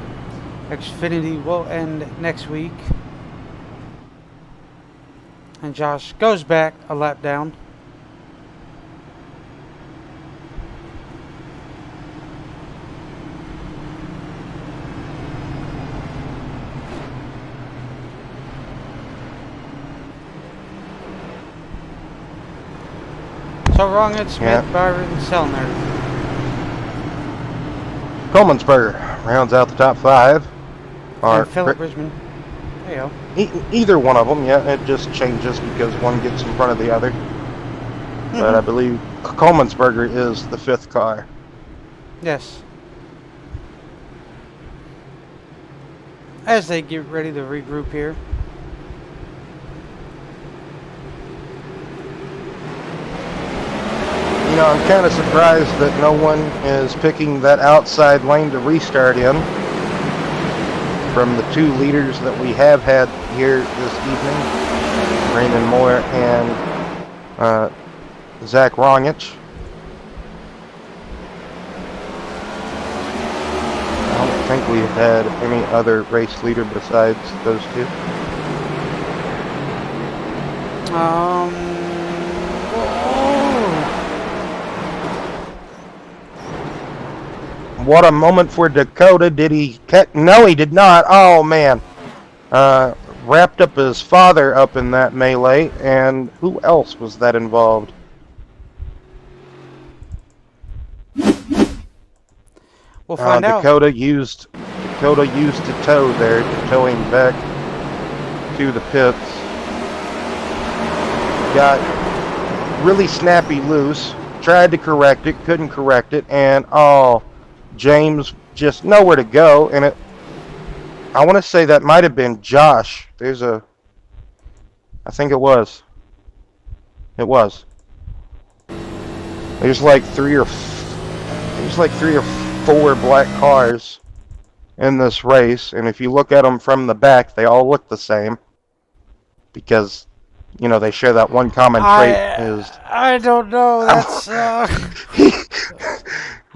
Xfinity will end next week. And Josh goes back a lap down. So Rongit, Smith, Byron, Selner. Coleman'sberger rounds out the top 5. And Philip Bridgman. There you go. Either one of them, yeah. It just changes because one gets in front of the other. But I believe Coleman'sberger is the 5th car. Yes. As they get ready to regroup here. You know, I'm kind of surprised that no one is picking that outside lane to restart in. From the 2 leaders that we have had here this evening, Raymond Moore and Zach Rongich. I don't think we've had any other race leader besides those 2. What a moment for Dakota. Did he catch? No, he did not. Oh, man. Wrapped up his father up in that melee. And who else was that involved? We'll find out. Dakota used a tow there to tow him back to the pits. Got really snappy loose. Tried to correct it. Couldn't correct it. And, oh... James just nowhere to go, and I want to say that might have been Josh. I think it was. There's like 3 or 4 black cars in this race, and if you look at them from the back, they all look the same because, you know, they share that one common trait is... I don't know. That's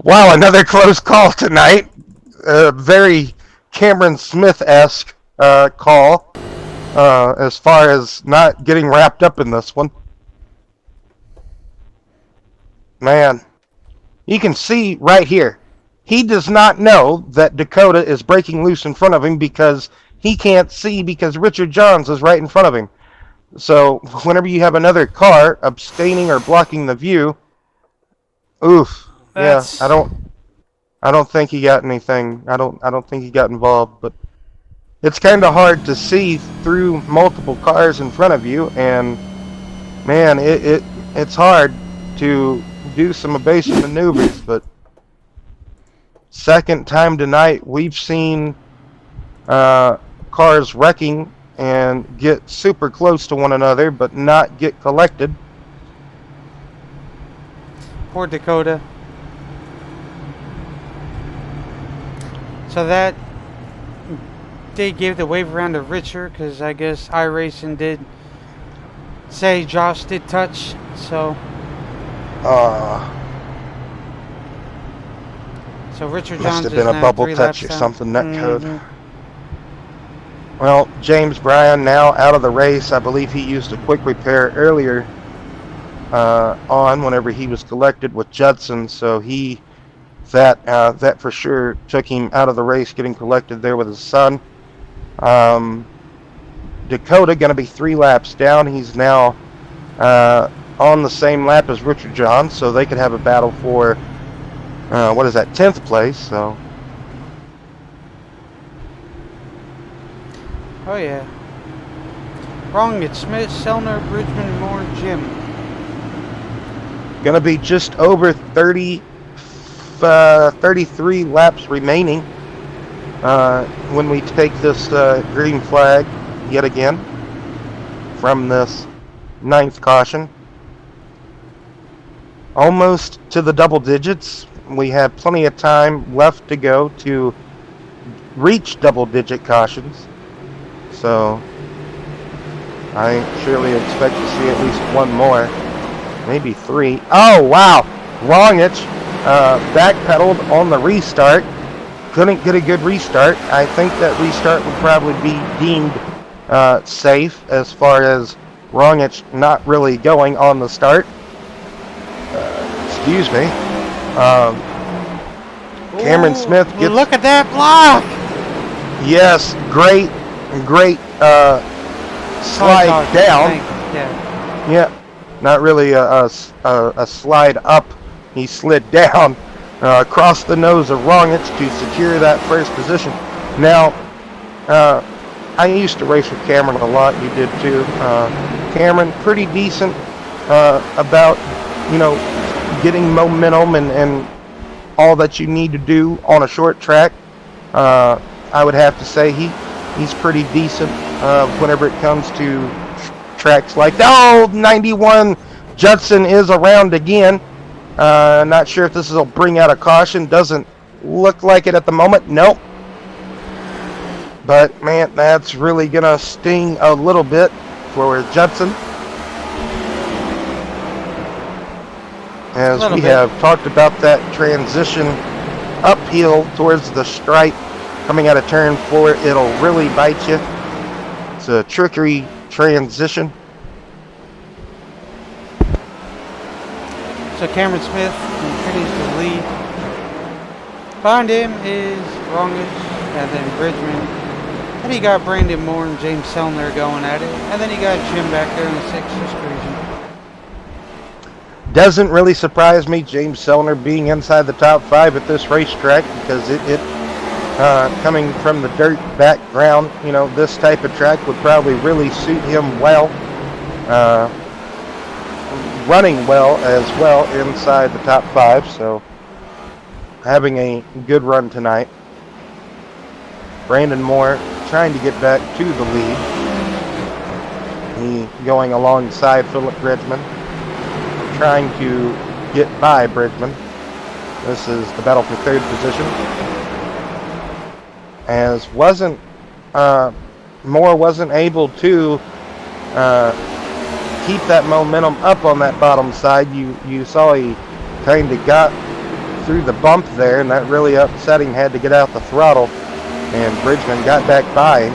Wow, another close call tonight. Very Cameron Smith-esque call as far as not getting wrapped up in this one. Man, you can see right here. He does not know that Dakota is breaking loose in front of him because he can't see because Richard Johns is right in front of him. So whenever you have another car abstaining or blocking the view, oof. that's Yeah, I don't think he got anything. I don't think he got involved, but it's kind of hard to see through multiple cars in front of you, and man, it's hard to do some evasive maneuvers. But second time tonight, we've seen cars wrecking and get super close to one another, but not get collected. poor Dakota. So that they gave the wave around to Richard because I guess iRacing did say Josh did touch. So Richard Johns Must have is been a now bubble 3 touch laps or down. something, net code. Well, James Bryan now out of the race. I believe he used a quick repair earlier on whenever he was collected with Judson, so that for sure took him out of the race, getting collected there with his son. Dakota going to be 3 laps down. He's now on the same lap as Richard Johns, so they could have a battle for what is that, 10th place. So Oh yeah. Wrong. It's Smith, Selner, Bridgman, Moore, Jim. going to be just over 33 laps remaining when we take this green flag yet again from this 9th caution. Almost to the double digits. We have plenty of time left to go to reach double-digit cautions. So I surely expect to see at least one more, maybe 3. Oh wow, Longich backpedaled on the restart. Couldn't get a good restart. I think that restart would probably be deemed safe as far as Longich not really going on the start. Excuse me. Cameron Smith gets... Look at that block! Yes, great slide down. Yeah, not really a slide up. He slid down across the nose of Rongich to secure that first position. Now, I used to race with Cameron a lot. You did too. Cameron, pretty decent about, you know, getting momentum and all that you need to do on a short track. I would have to say he's pretty decent whenever it comes to tracks like that. Oh, 91 Judson is around again. Not sure if this will bring out a caution. Doesn't look like it at the moment. Nope. But man, that's really gonna sting a little bit for Judson. As we have talked about that transition uphill towards the stripe coming out of turn 4, it'll really bite you. It's a trickery transition. So Cameron Smith continues to lead. Behind him is Rongish, and then Bridgman. Then he got Brandon Moore and James Selner going at it. And then he got Jim back there in the 6th excursion. Doesn't really surprise me, James Selner being inside the top 5 at this racetrack, because it coming from the dirt background, you know, this type of track would probably really suit him well. Running well as well inside the top 5, so having a good run tonight. Brandon Moore trying to get back to the lead. He going alongside Philip Bridgman, trying to get by Bridgman. This is the battle for 3rd position. as Moore wasn't able to keep that momentum up on that bottom side. You saw he kind of got through the bump there, and that really upset him. Had to get out the throttle, and Bridgman got back by.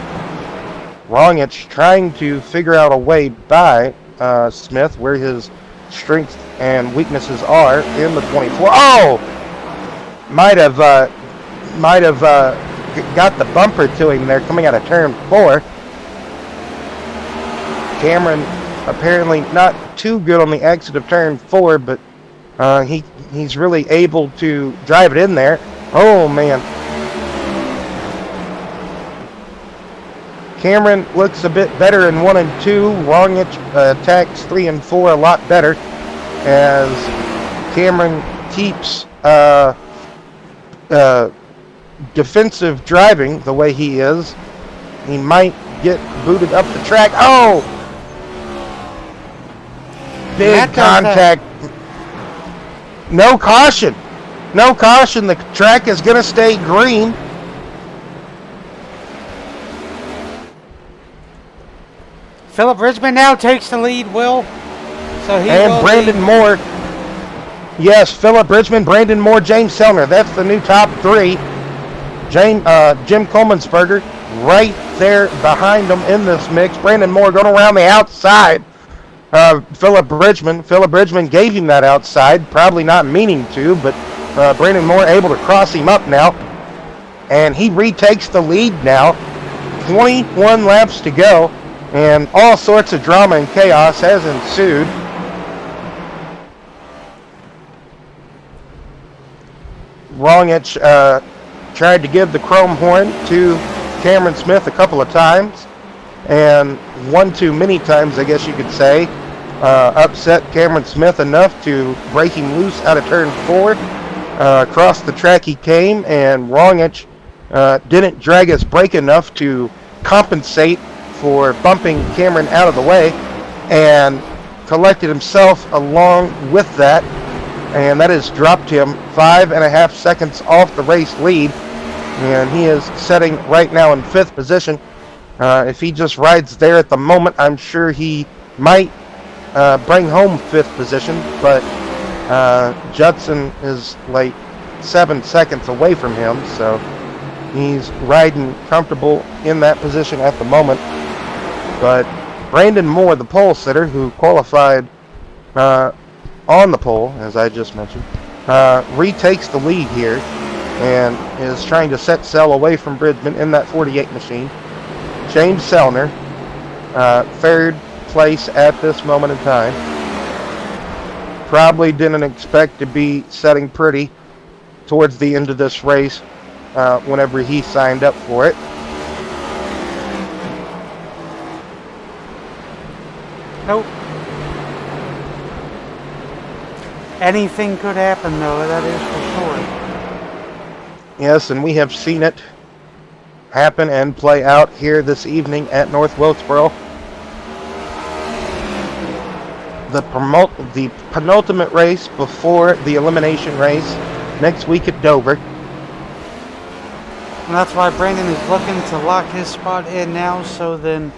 Rongich trying to figure out a way by Smith, where his strengths and weaknesses are in the 24. Oh, might have got the bumper to him there coming out of turn 4. Cameron apparently not too good on the exit of turn 4, but he's really able to drive it in there. Oh man, Cameron looks a bit better in 1 and 2. Rongich attacks 3 and 4 a lot better, as Cameron keeps defensive driving the way he is. He might get booted up the track. Oh! Big contact. No caution. No caution. The track is going to stay green. Philip Bridgman now takes the lead, Will. So he and Brandon Moore. Yes, Philip Bridgman, Brandon Moore, James Sellner. That's the new top 3. Jim Coleman'sberger right there behind them in this mix. Brandon Moore going around the outside. Philip Bridgman gave him that outside, probably not meaning to, but Brandon Moore able to cross him up now. And he retakes the lead now. 21 laps to go, and all sorts of drama and chaos has ensued. Rongich tried to give the chrome horn to Cameron Smith a couple of times, and one too many times, I guess you could say. Upset Cameron Smith enough to break him loose out of turn 4. Across the track he came, and Rongich didn't drag his brake enough to compensate for bumping Cameron out of the way, and collected himself along with that, and that has dropped him 5.5 seconds off the race lead, and he is sitting right now in 5th position. If he just rides there at the moment, I'm sure he might bring home 5th position, but Judson is like 7 seconds away from him, so he's riding comfortable in that position at the moment. But Brandon Moore, the pole sitter, who qualified on the pole, as I just mentioned, retakes the lead here and is trying to set sail away from Bridgman in that 48 machine. James Sellner, 3rd place at this moment in time. Probably didn't expect to be setting pretty towards the end of this race whenever he signed up for it. Nope. Anything could happen, though, that is for sure. Yes, and we have seen it happen and play out here this evening at North Wilkesboro. The penultimate race before the elimination race next week at Dover. And that's why Brandon is looking to lock his spot in now, so then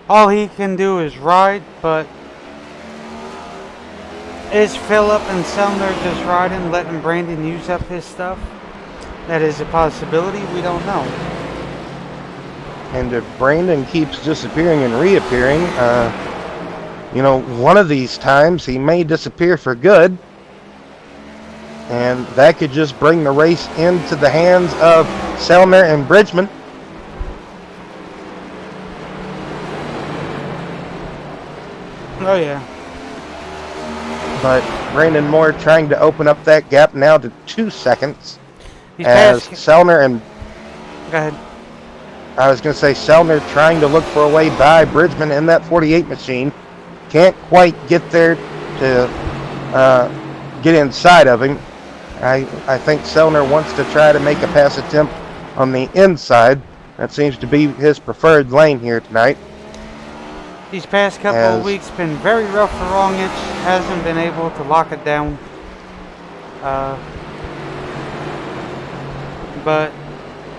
all he can do is ride. But is Philip and Sellner just riding, letting Brandon use up his stuff? That is a possibility. We don't know. And if Brandon keeps disappearing and reappearing, one of these times he may disappear for good. And that could just bring the race into the hands of Sellner and Bridgman. Oh, yeah. But Brandon Moore trying to open up that gap now to 2 seconds. He's as passed. Sellner and... Go ahead. I was going to say Sellner trying to look for a way by Bridgman in that 48 machine. Can't quite get there to get inside of him. I think Sellner wants to try to make a pass attempt on the inside. That seems to be his preferred lane here tonight. These past couple of weeks been very rough for Rongich. Hasn't been able to lock it down. But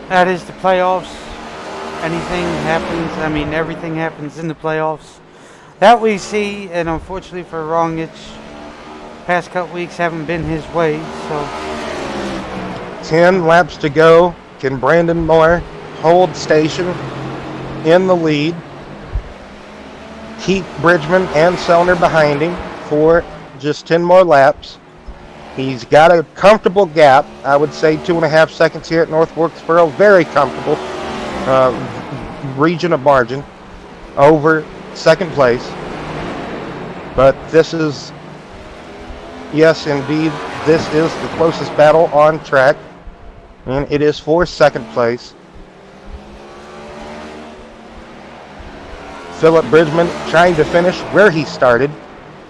That is the playoffs. Anything happens. I mean, everything happens in the playoffs. That we see, and unfortunately for Rongich, past couple weeks haven't been his way. So 10 laps to go. Can Brandon Moore hold station in the lead? Keep Bridgman and Sellner behind him for just 10 more laps. He's got a comfortable gap. I would say 2.5 seconds here at North Wilkesboro. Very comfortable region of margin over second place. But this is, yes, indeed, this is the closest battle on track. And it is for second place. Philip Bridgman trying to finish where he started.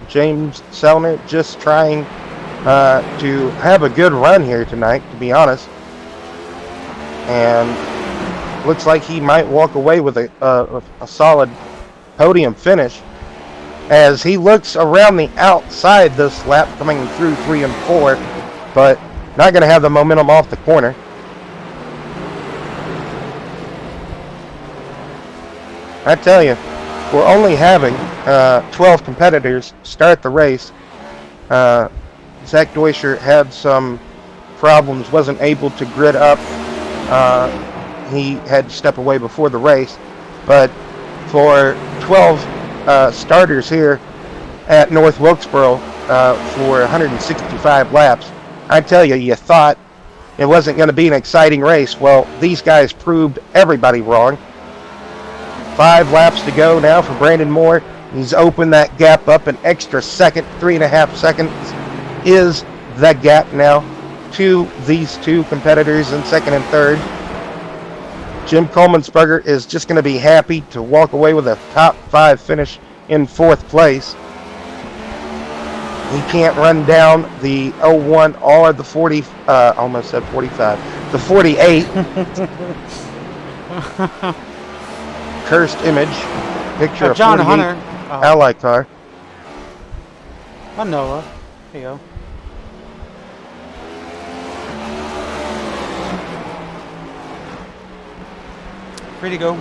James Sellner just trying to have a good run here tonight, to be honest. And looks like he might walk away with a solid podium finish. As he looks around the outside this lap, coming through 3 and 4, but not going to have the momentum off the corner. I tell you, we're only having 12 competitors start the race. Zach Deutscher had some problems, wasn't able to grid up. He had to step away before the race. But for 12 starters here at North Wilkesboro for 165 laps, I tell you, you thought it wasn't going to be an exciting race. Well, these guys proved everybody wrong. 5 laps to go now for Brandon Moore. He's opened that gap up an extra second. 3.5 seconds is that gap now to these two competitors in second and third. Jim Coleman'sberger is just going to be happy to walk away with a top 5 finish in 4th place. He can't run down the 01 or the 40, almost said 45, the 48. Cursed image, picture of John 48 Hunter. Ally car. Noah. There you go. Free to go.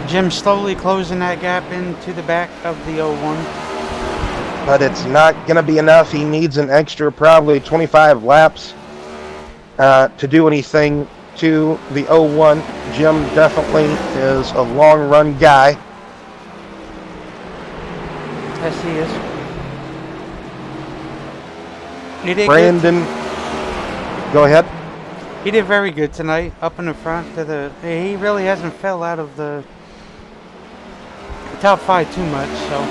Jim slowly closing that gap into the back of the 01. But it's not going to be enough. He needs an extra probably 25 laps to do anything to the 01. Jim definitely is a long run guy. Yes, he is. He did Brandon, go ahead. He did very good tonight, up in the front. He really hasn't fell out of the top 5 too much. So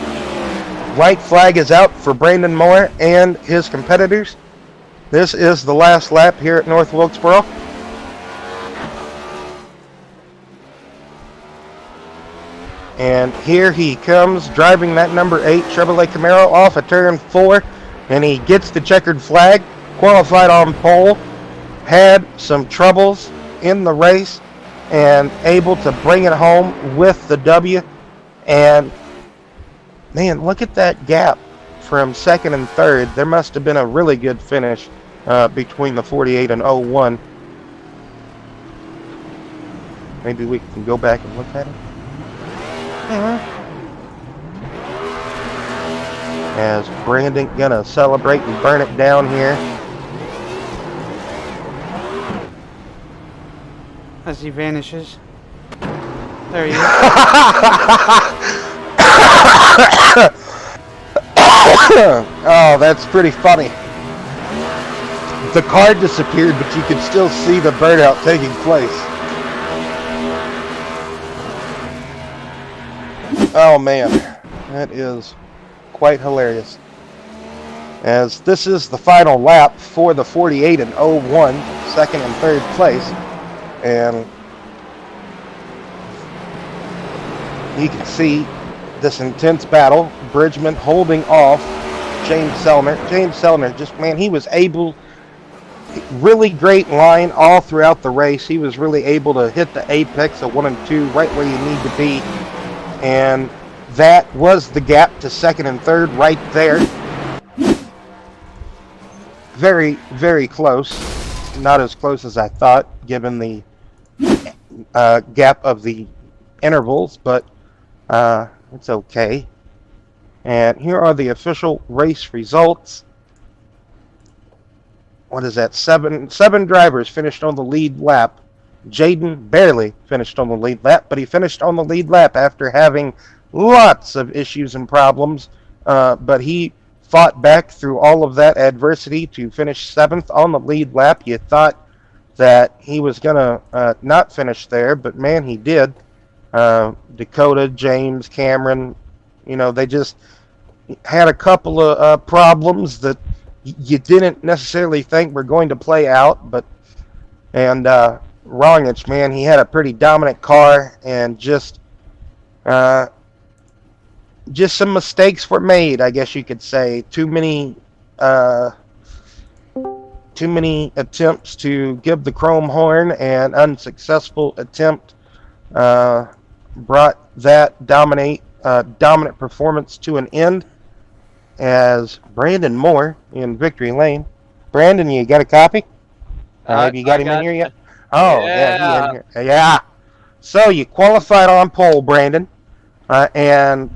White flag is out for Brandon Moore and his competitors. This is the last lap here at North Wilkesboro. And here he comes, driving that number 8 Chevrolet Camaro off of turn 4, and he gets the checkered flag. Qualified on pole, had some troubles in the race, and able to bring it home with the W. And man, look at that gap from second and third. There must have been a really good finish between the 48 and 01. Maybe we can go back and look at it. As Brandon gonna celebrate and burn it down here. as he vanishes. There he is. Oh, that's pretty funny. The car disappeared, but you could still see the burnout taking place. Oh man, that is quite hilarious. As this is the final lap for the 48 and 01, second and third place. And you can see this intense battle. Bridgman holding off James Sellner. James Sellner, just, man, he was able, really great line all throughout the race. He was really able to hit the apex of 1 and 2 right where you need to be. And that was the gap to second and third right there. Very, very close. not as close as I thought, given the gap of the intervals, but it's okay. And here are the official race results. What is that? Seven drivers finished on the lead lap. Jaden barely finished on the lead lap, but he finished on the lead lap after having lots of issues and problems. But he fought back through all of that adversity to finish 7th on the lead lap. You thought that he was going to not finish there, but man, he did. Dakota, James, Cameron, they just had a couple of problems that you didn't necessarily think were going to play out, and Rongich, man, he had a pretty dominant car, and just some mistakes were made, I guess you could say. Too many attempts to give the chrome horn, and unsuccessful attempt brought that dominant performance to an end, as Brandon Moore in victory lane. Brandon, you got a copy? Have you got him in here yet? Oh, yeah, he in here. Yeah. So you qualified on pole, Brandon, and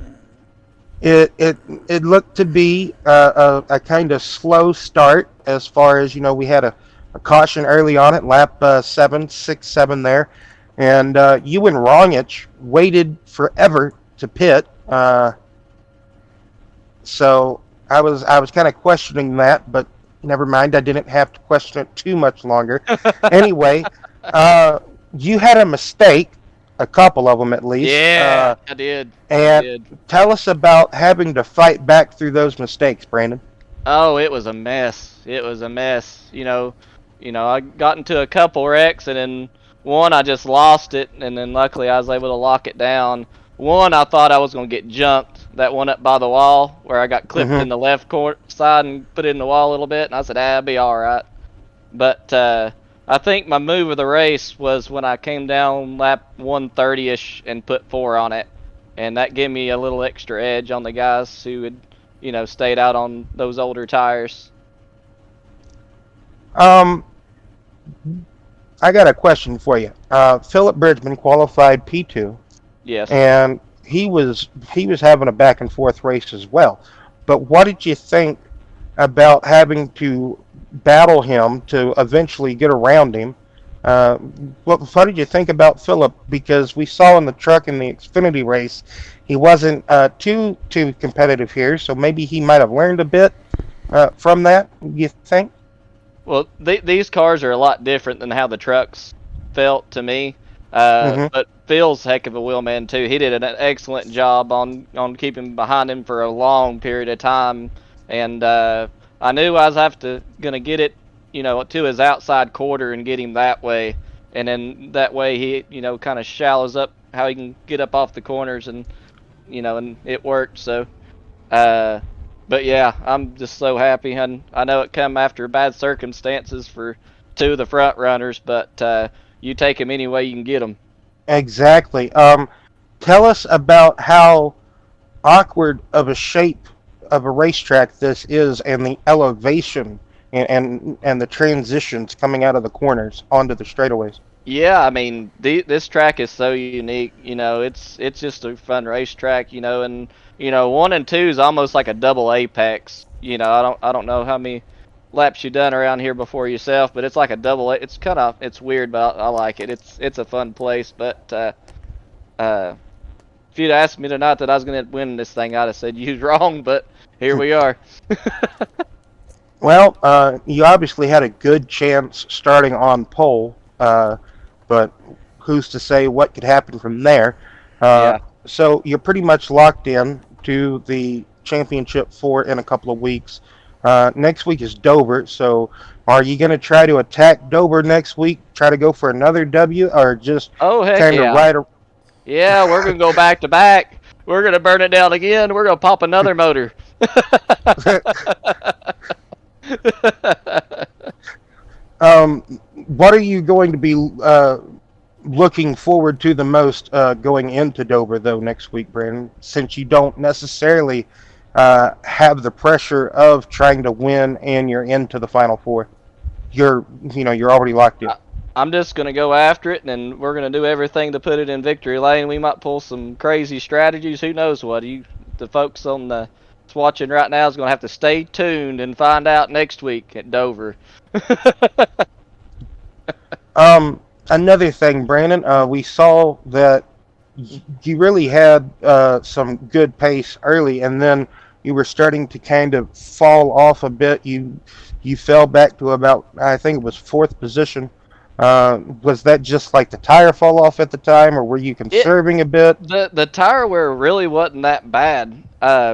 it looked to be a kind of slow start, as far as, we had a caution early on at lap 7 there, and you and Rongich waited forever to pit. So I was kind of questioning that, but never mind. I didn't have to question it too much longer. Anyway, you had a mistake, a couple of them at least. Yeah, I did. And tell us about having to fight back through those mistakes, Brandon. Oh, it was a mess. It was a mess. I got into a couple wrecks, and then one I just lost it, and then luckily I was able to lock it down. One I thought I was going to get jumped. That one up by the wall where I got clipped in the left side and put it in the wall a little bit, and I said, I'll be all right. But I think my move of the race was when I came down lap 130-ish and put 4 on it, and that gave me a little extra edge on the guys who had, stayed out on those older tires. I got a question for you. Philip Bridgman qualified P2. Yes. And he was having a back and forth race as well. But what did you think about having to battle him to eventually get around him? What did you think about Philip? Because we saw in the truck in the Xfinity race, he wasn't too competitive here, so maybe he might have learned a bit from that, you think? Well, these cars are a lot different than how the trucks felt to me. But Phil's heck of a wheelman too. He did an excellent job on keeping behind him for a long period of time, and I knew I was gonna get it, to his outside quarter and get him that way, and then that way he, kind of shallows up how he can get up off the corners, and and it worked. So, but yeah, I'm just so happy, and I know it come after bad circumstances for 2 of the front runners, but you take them any way you can get them. Exactly. Tell us about how awkward of a shape of a racetrack this is, and the elevation and the transitions coming out of the corners onto the straightaways. Yeah, I mean, this track is so unique. It's just a fun racetrack. And 1 and 2 is almost like a double apex. I don't know how many laps you've done around here before yourself, but it's like a double. It's weird, but I like it. It's a fun place. But if you'd asked me tonight that I was going to win this thing, I'd have said you was wrong. But here we are. Well, you obviously had a good chance starting on pole, but who's to say what could happen from there? Yeah. So you're pretty much locked in to the championship in a couple of weeks. Next week is Dover, so are you going to try to attack Dover next week, try to go for another W, or just kind of ride a... Yeah, we're going to go back to back. We're going to burn it down again. We're going to pop another motor. What are you going to be looking forward to the most going into Dover, though, next week, Brandon, since you don't necessarily have the pressure of trying to win and you're into the Final Four? you're already locked in. I'm just gonna go after it, and we're gonna do everything to put it in victory lane. We might pull some crazy strategies. Who knows what? The folks on the watching right now is gonna have to stay tuned and find out next week at Dover. Another thing, Brandon, we saw that you really had some good pace early, and then you were starting to kind of fall off a bit. You fell back to about, I think it was fourth position. Was that just like the tire fall off at the time, or were you conserving a bit? The tire wear really wasn't that bad.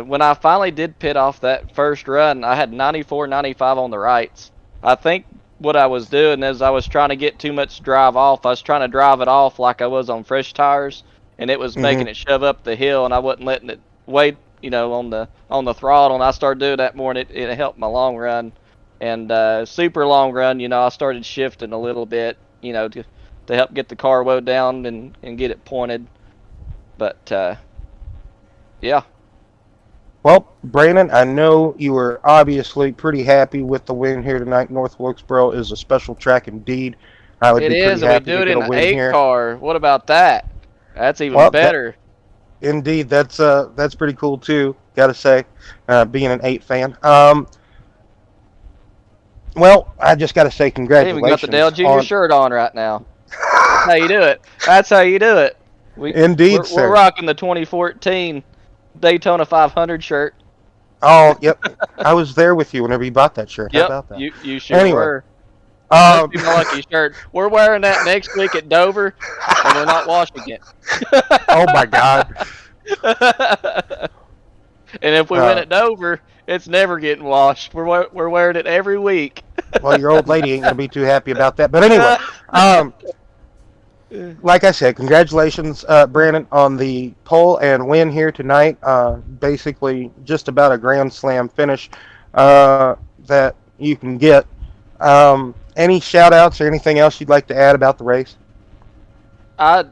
When I finally did pit off that first run, I had 94, 95 on the rights. I think what I was doing is I was trying to get too much drive off. I was trying to drive it off like I was on fresh tires, and it was making it shove up the hill, and I wasn't letting it wait, on the throttle. And I started doing that more, and it helped my long run. And super long run, I started shifting a little bit, to help get the car woe down and get it pointed. But yeah. Well, Brandon, I know you were obviously pretty happy with the win here tonight. North Wilkesboro is a special track indeed. I would be pretty happy and we do it in an 8 car. What about that? That's even better. Indeed, that's pretty cool too. Got to say, being an 8 fan. Well, I just got to say congratulations. Hey, we got the Dale Jr. shirt on right now. That's how you do it. That's how you do it. Indeed, sir. We're rocking the 2014 Daytona 500 shirt. Oh, yep. I was there with you whenever you bought that shirt. Yep, how about that? You sure were. Must be my lucky shirt. We're wearing that next week at Dover, and we're not washing it. Oh, my God. And if we win at Dover, it's never getting washed. We're wearing it every week. Well, your old lady ain't going to be too happy about that. But anyway, like I said, congratulations, Brandon, on the pole and win here tonight. Basically, just about a Grand Slam finish that you can get. Any shout-outs or anything else you'd like to add about the race?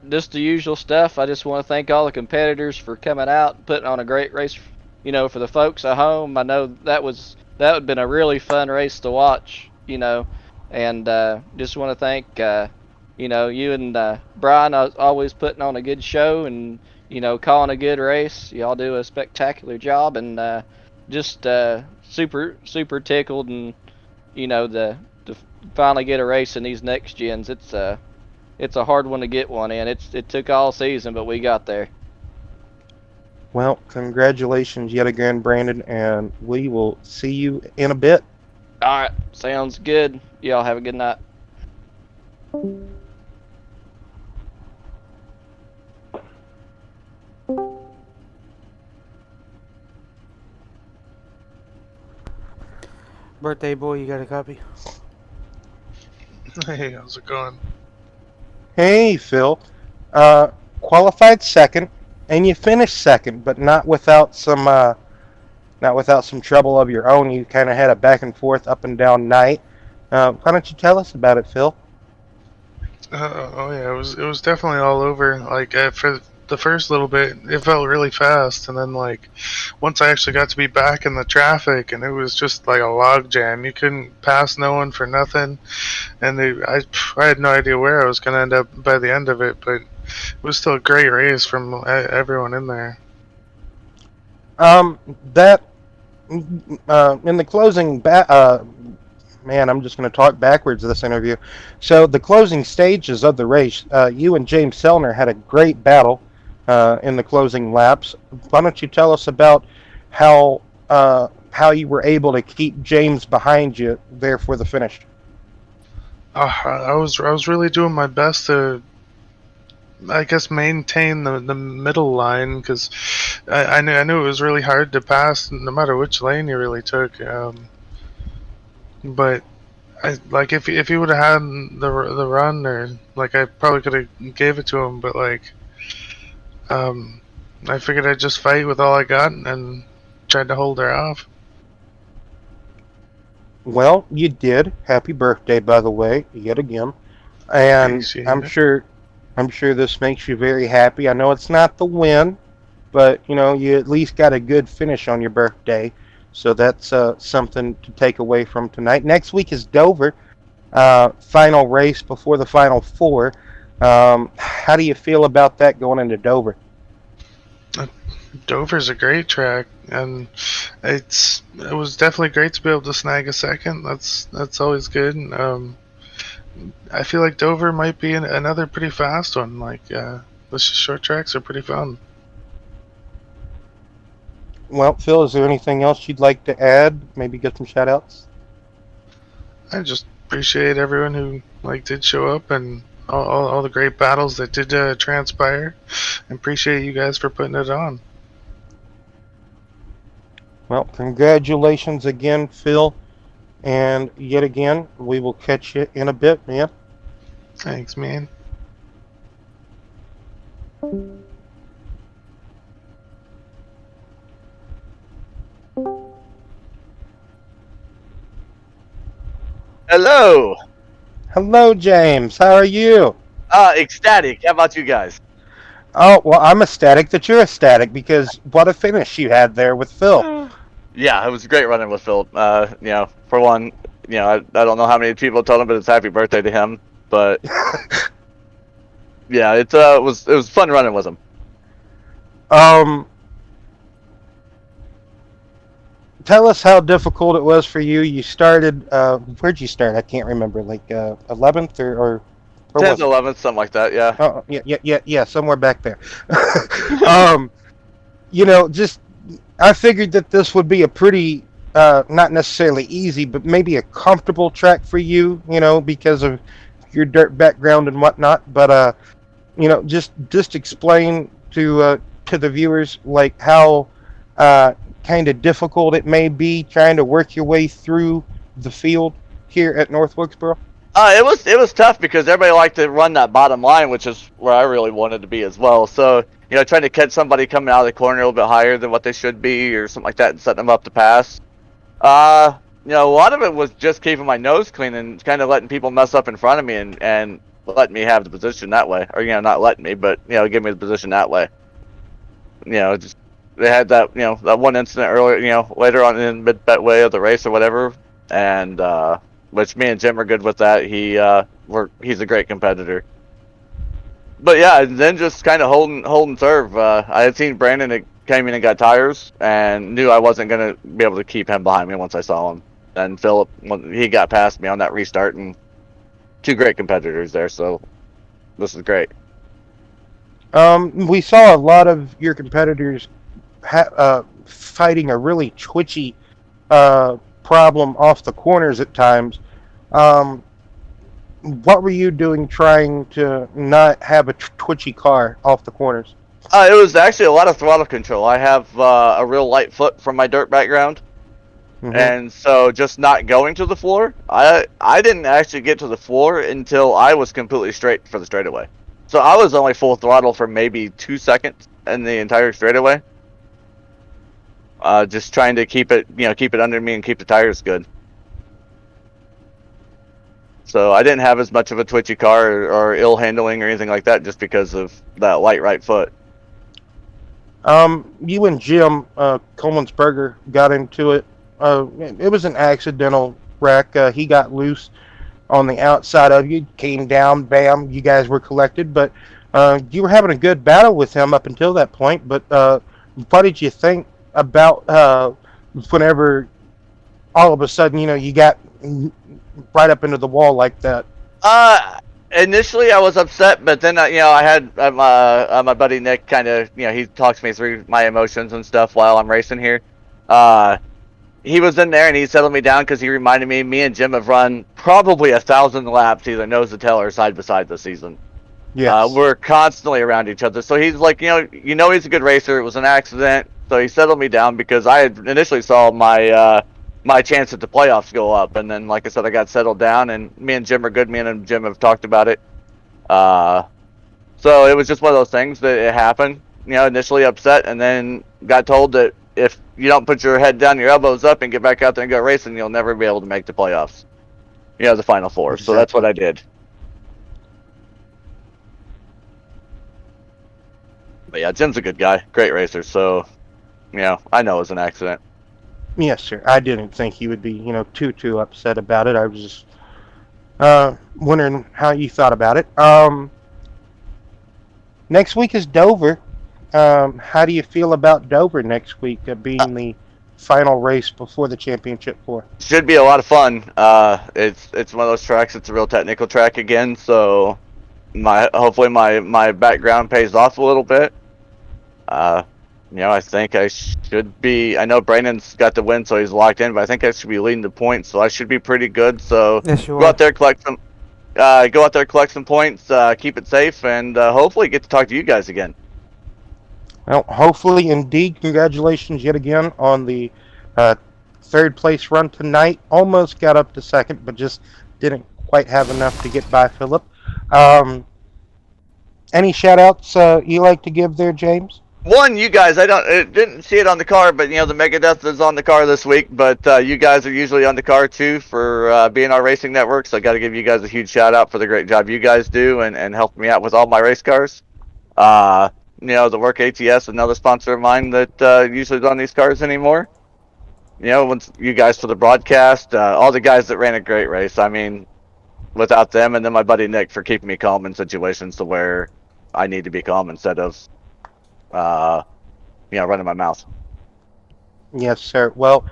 Just the usual stuff. I just want to thank all the competitors for coming out, putting on a great race. For the folks at home, I know that would have been a really fun race to watch. And just want to thank you and Brian, always putting on a good show and calling a good race. Y'all do a spectacular job, and just super tickled, and to finally get a race in these next gens. It's a hard one to get one in. It took all season, but we got there. Well, congratulations yet again, Brandon, and we will see you in a bit. All right, sounds good. Y'all have a good night. Birthday boy, you got a copy? Hey, how's it going? Hey, Phil. Qualified second, and you finished second, but not without some trouble of your own. You kind of had a back and forth, up and down night. Why don't you tell us about it, Phil? Oh yeah, it was definitely all over. Like for the first little bit, it felt really fast, and then like once I actually got to be back in the traffic, and it was just like a log jam. You couldn't pass no one for nothing, and I had no idea where I was gonna end up by the end of it, but it was still a great race from everyone in there. That in the closing man, I'm just going to talk backwards this interview. So the closing stages of the race, you and James Sellner had a great battle in the closing laps. Why don't you tell us about how you were able to keep James behind you there for the finish? I was really doing my best to, I guess, maintain the middle line, because I knew it was really hard to pass no matter which lane you really took. But if he would have had the run, or like I probably could have gave it to him, but like I figured I'd just fight with all I got and tried to hold her off. Well, you did. Happy birthday, by the way, yet again. And I'm sure this makes you very happy. I know it's not the win, but you at least got a good finish on your birthday. So that's something to take away from tonight. Next week is Dover. final race before the Final Four. How do you feel about that going into Dover? Dover's a great track, and it was definitely great to be able to snag a second. That's always good. I feel like Dover might be another pretty fast one. Like the short tracks are pretty fun. Well, Phil, is there anything else you'd like to add? Maybe get some shout outs? I just appreciate everyone who did show up and all the great battles that did transpire. And appreciate you guys for putting it on. Well, congratulations again, Phil. And yet again, we will catch you in a bit, man. Thanks, man. Hello. Hello, James. How are you? Ecstatic. How about you guys? Oh, well, I'm ecstatic that you're ecstatic because what a finish you had there with Phil. Yeah, it was a great running with Phil. For one, I don't know how many people told him, but it's happy birthday to him. But yeah, it was fun running with him. Tell us how difficult it was for you. You started. Where'd you start? I can't remember. Like 11th or 10th, 11th, something like that. Yeah. Oh, yeah, somewhere back there. Just I figured that this would be a pretty, not necessarily easy, but maybe a comfortable track for you. Because of your dirt background and whatnot. But just explain to the viewers like how kind of difficult it may be trying to work your way through the field here at North Wilkesboro. It was tough because everybody liked to run that bottom line, which is where I really wanted to be as well. So trying to catch somebody coming out of the corner a little bit higher than what they should be or something like that and setting them up to pass. A lot of it was just keeping my nose clean and kind of letting people mess up in front of me and letting me have the position that way, or not letting me, but give me the position that way. Just they had that that one incident earlier, later on in mid-way of the race or whatever, and which me and Jim are good with that. He's a great competitor. But yeah, and then just kind of holding serve. I had seen Brandon that came in and got tires, and knew I wasn't gonna be able to keep him behind me once I saw him. And Philip, he got past me on that restart, and two great competitors there. So this is great. We saw a lot of your competitors fighting a really twitchy problem off the corners at times. What were you doing trying to not have a twitchy car off the corners? It was actually a lot of throttle control. I have a real light foot from my dirt background. Mm-hmm. And so just not going to the floor, I didn't actually get to the floor until I was completely straight for the straightaway. So I was only full throttle for maybe 2 seconds in the entire straightaway. Just trying to keep it under me and keep the tires good. So I didn't have as much of a twitchy car or ill handling or anything like that just because of that light right foot. You and Jim Coleman'sberger got into it. It was an accidental wreck. He got loose on the outside of you, came down, bam, you guys were collected. But you were having a good battle with him up until that point. But what did you think about whenever all of a sudden, you got right up into the wall like that? Initially I was upset, but then I had my buddy Nick kind of he talks me through my emotions and stuff while I'm racing here. He was in there and he settled me down because he reminded me and Jim have run probably 1,000 laps either nose to tail or side by side this season. Yes. We're constantly around each other, so he's like, he's a good racer. It was an accident, so he settled me down because I had initially saw my chance at the playoffs go up, and then like I said, I got settled down, and me and Jim are good. Me and Jim have talked about it. So it was just one of those things that it happened. Initially upset, and then got told that if you don't put your head down, your elbows up, and get back out there and go racing, you'll never be able to make the playoffs. The Final Four. Exactly. So that's what I did. But yeah, Jim's a good guy, great racer. So, I know it was an accident. Yes, sir. I didn't think he would be, too upset about it. I was just Wondering how you thought about it. Next week is Dover. How do you feel about Dover next week being the final race before the championship four? Should be a lot of fun. It's one of those tracks. It's a real technical track again. So hopefully my background pays off a little bit. I think I should be. I know Brandon's got the win, so he's locked in. But I think I should be leading the points, so I should be pretty good. So Yes, you go are. out there, collect some points, keep it safe, and hopefully get to talk to you guys again. Well, hopefully, indeed, congratulations yet again on the third place run tonight. Almost got up to second, but just didn't quite have enough to get by Philip. Any shout outs you like to give there, James? One, you guys, didn't see it on the car, but the Megadeth is on the car this week. But you guys are usually on the car too for BNR Racing Network. So I got to give you guys a huge shout out for the great job you guys do and helping me out with all my race cars. The Work ATS, another sponsor of mine that usually is on these cars anymore. Once you guys for the broadcast, all the guys that ran a great race. I mean, without them, and then my buddy Nick for keeping me calm in situations to where I need to be calm instead of running my mouth. Yes, sir. Well,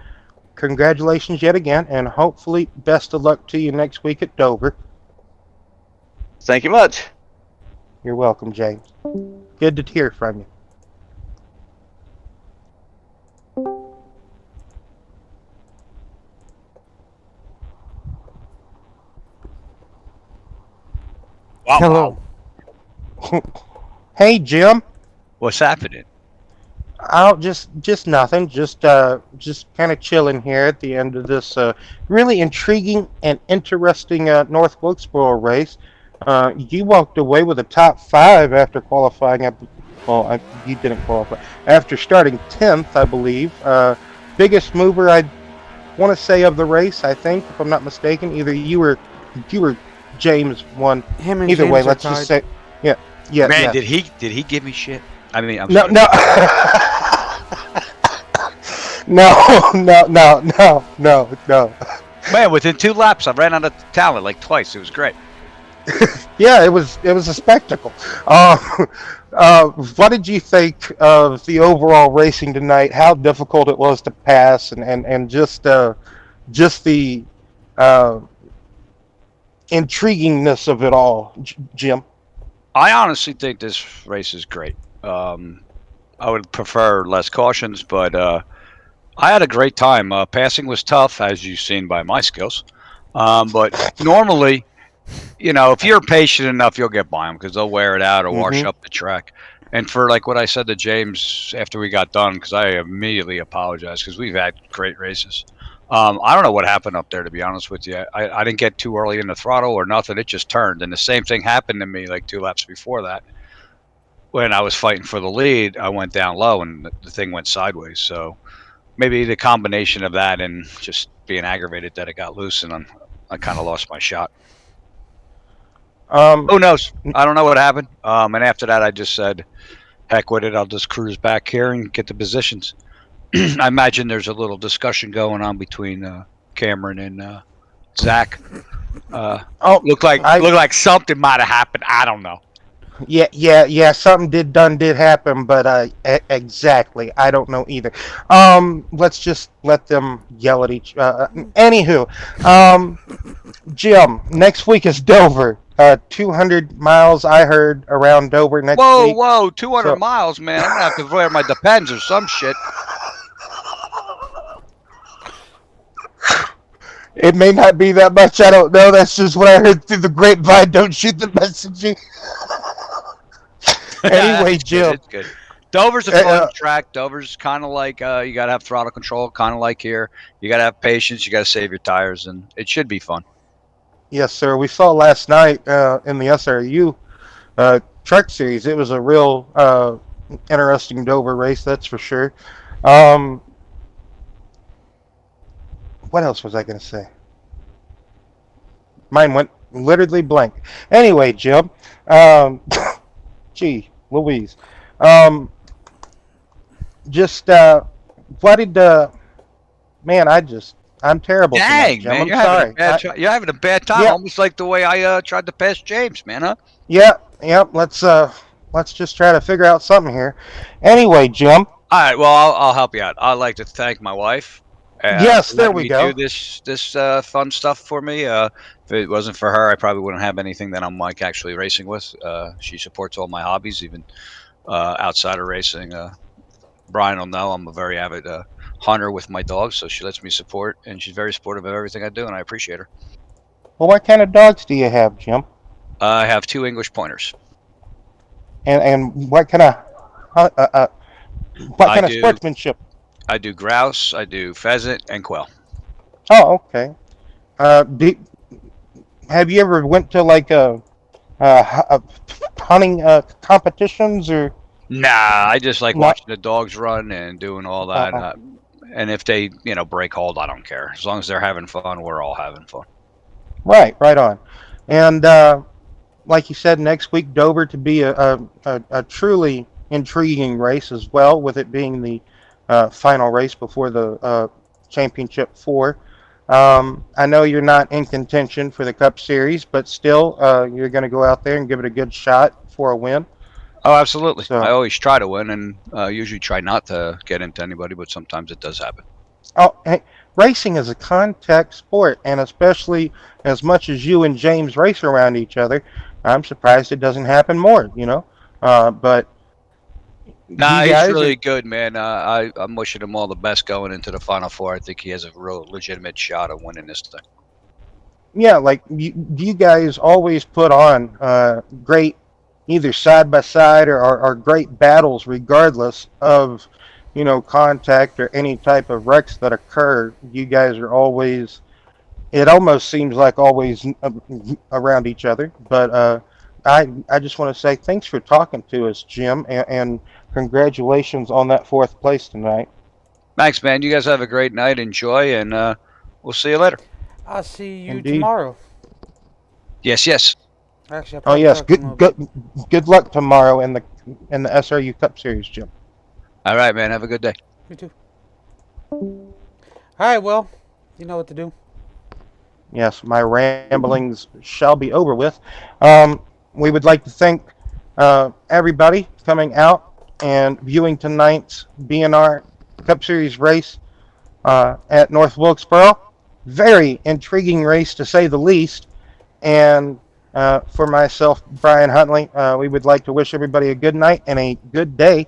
congratulations yet again, and hopefully best of luck to you next week at Dover. Thank you much. You're welcome, James. Good to hear from you. Wow, Hello. wow. Hey, Jim. What's happening? Oh, just nothing. Just kind of chilling here at the end of this really intriguing and interesting North Wilkesboro race. You walked away with a top 5 after qualifying. You didn't qualify after starting 10th, I believe. Biggest mover, I want to say, of the race. I think, if I'm not mistaken, either you or James won. Him and Either James way, are let's tied. just say, yeah. Man, yeah. did he give me shit? I mean, I'm No, sorry. no. No. Man, within 2 laps, I ran out of talent like twice. It was great. Yeah, it was a spectacle. What did you think of the overall racing tonight? How difficult it was to pass, and just the intriguingness of it all, Jim. I honestly think this race is great. I would prefer less cautions, but I had a great time. Passing was tough, as you've seen by my skills. But normally, if you're patient enough, you'll get by them because they'll wear it out or wash up the track. And for like what I said to James after we got done, because I immediately apologized because we've had great races. I don't know what happened up there, to be honest with you. I didn't get too early in the throttle or nothing. It just turned. And the same thing happened to me like 2 laps before that. When I was fighting for the lead, I went down low and the thing went sideways. So maybe the combination of that and just being aggravated that it got loose and I kind of lost my shot. Who knows? I don't know what happened. And after that, I just said, heck with it. I'll just cruise back here and get the positions. I imagine there's a little discussion going on between Cameron and Zach. Looked like something might have happened. I don't know. Yeah. Something did happen, but exactly, I don't know either. Let's just let them yell at each. Anywho, Jim, next week is Dover. 200 miles, I heard, around Dover next week. Whoa, 200 So- miles, man. I'm gonna have to wear my Depends or some shit. It may not be that much. I don't know. That's just what I heard through the grapevine. Don't shoot the messenger. Anyway, It's good, Jim. it's good. Dover's a fun track. Dover's kind of like you got to have throttle control, kind of like here. You got to have patience. You got to save your tires, and it should be fun. Yes, sir. We saw last night in the SRU truck series. It was a real interesting Dover race, that's for sure. What else was I going to say? Mine went literally blank. Anyway, Jim. Gee, Louise. What did man? I'm terrible tonight, Dang, Jim. man, I'm you're having sorry. a bad you're having a bad time, Yeah. almost like the way I tried to pass James, man, huh? Yeah, yeah. Let's just try to figure out something here. Anyway, Jim. All right, well, I'll help you out. I'd like to thank my wife Yes, for there letting we me do go. this fun stuff for me. If it wasn't for her, I probably wouldn't have anything that I'm like actually racing with. She supports all my hobbies, even outside of racing. Brian will know I'm a very avid hunter with my dogs, so she lets me support, and she's very supportive of everything I do, and I appreciate her. Well, what kind of dogs do you have, Jim? I have 2 English pointers. And what kind of I do sportsmanship? I do grouse, I do pheasant, and quail. Oh, okay. Do, have you ever went to like hunting competitions or Nah, I just like not? watching the dogs run and doing all that. Uh, And if they, break hold, I don't care. As long as they're having fun, we're all having fun. right on. And like you said, next week Dover to be a truly intriguing race as well, with it being the final race before the championship four. I know you're not in contention for the Cup Series, but still, you're going to go out there and give it a good shot for a win. Oh, absolutely. So, I always try to win, and usually try not to get into anybody, but sometimes it does happen. hey, racing is a contact sport, and especially as much as you and James race around each other, I'm surprised it doesn't happen more. But Nah, you he's guys really are, good, man. I'm wishing him all the best going into the Final Four. I think he has a real legitimate shot of winning this thing. yeah, like you guys always put on great, either side by side or great battles, regardless of contact or any type of wrecks that occur. You guys are always, it almost seems like always around each other. But I just want to say thanks for talking to us, Jim, and congratulations on that fourth place tonight. Thanks, man. You guys have a great night. Enjoy, and we'll see you later. I'll see you Indeed. tomorrow. Yes, yes. Actually, I'll Oh probably yes, talk to him a good little good good luck tomorrow in the SRU Cup Series, Jim. All right, man. Have a good day. bit. You too. All right, well, you know what to do. Yes, my ramblings shall be over with. We would like to thank everybody coming out and viewing tonight's BNR Cup Series race at North Wilkesboro. Very intriguing race, to say the least. And for myself, Brian Huntley, we would like to wish everybody a good night and a good day.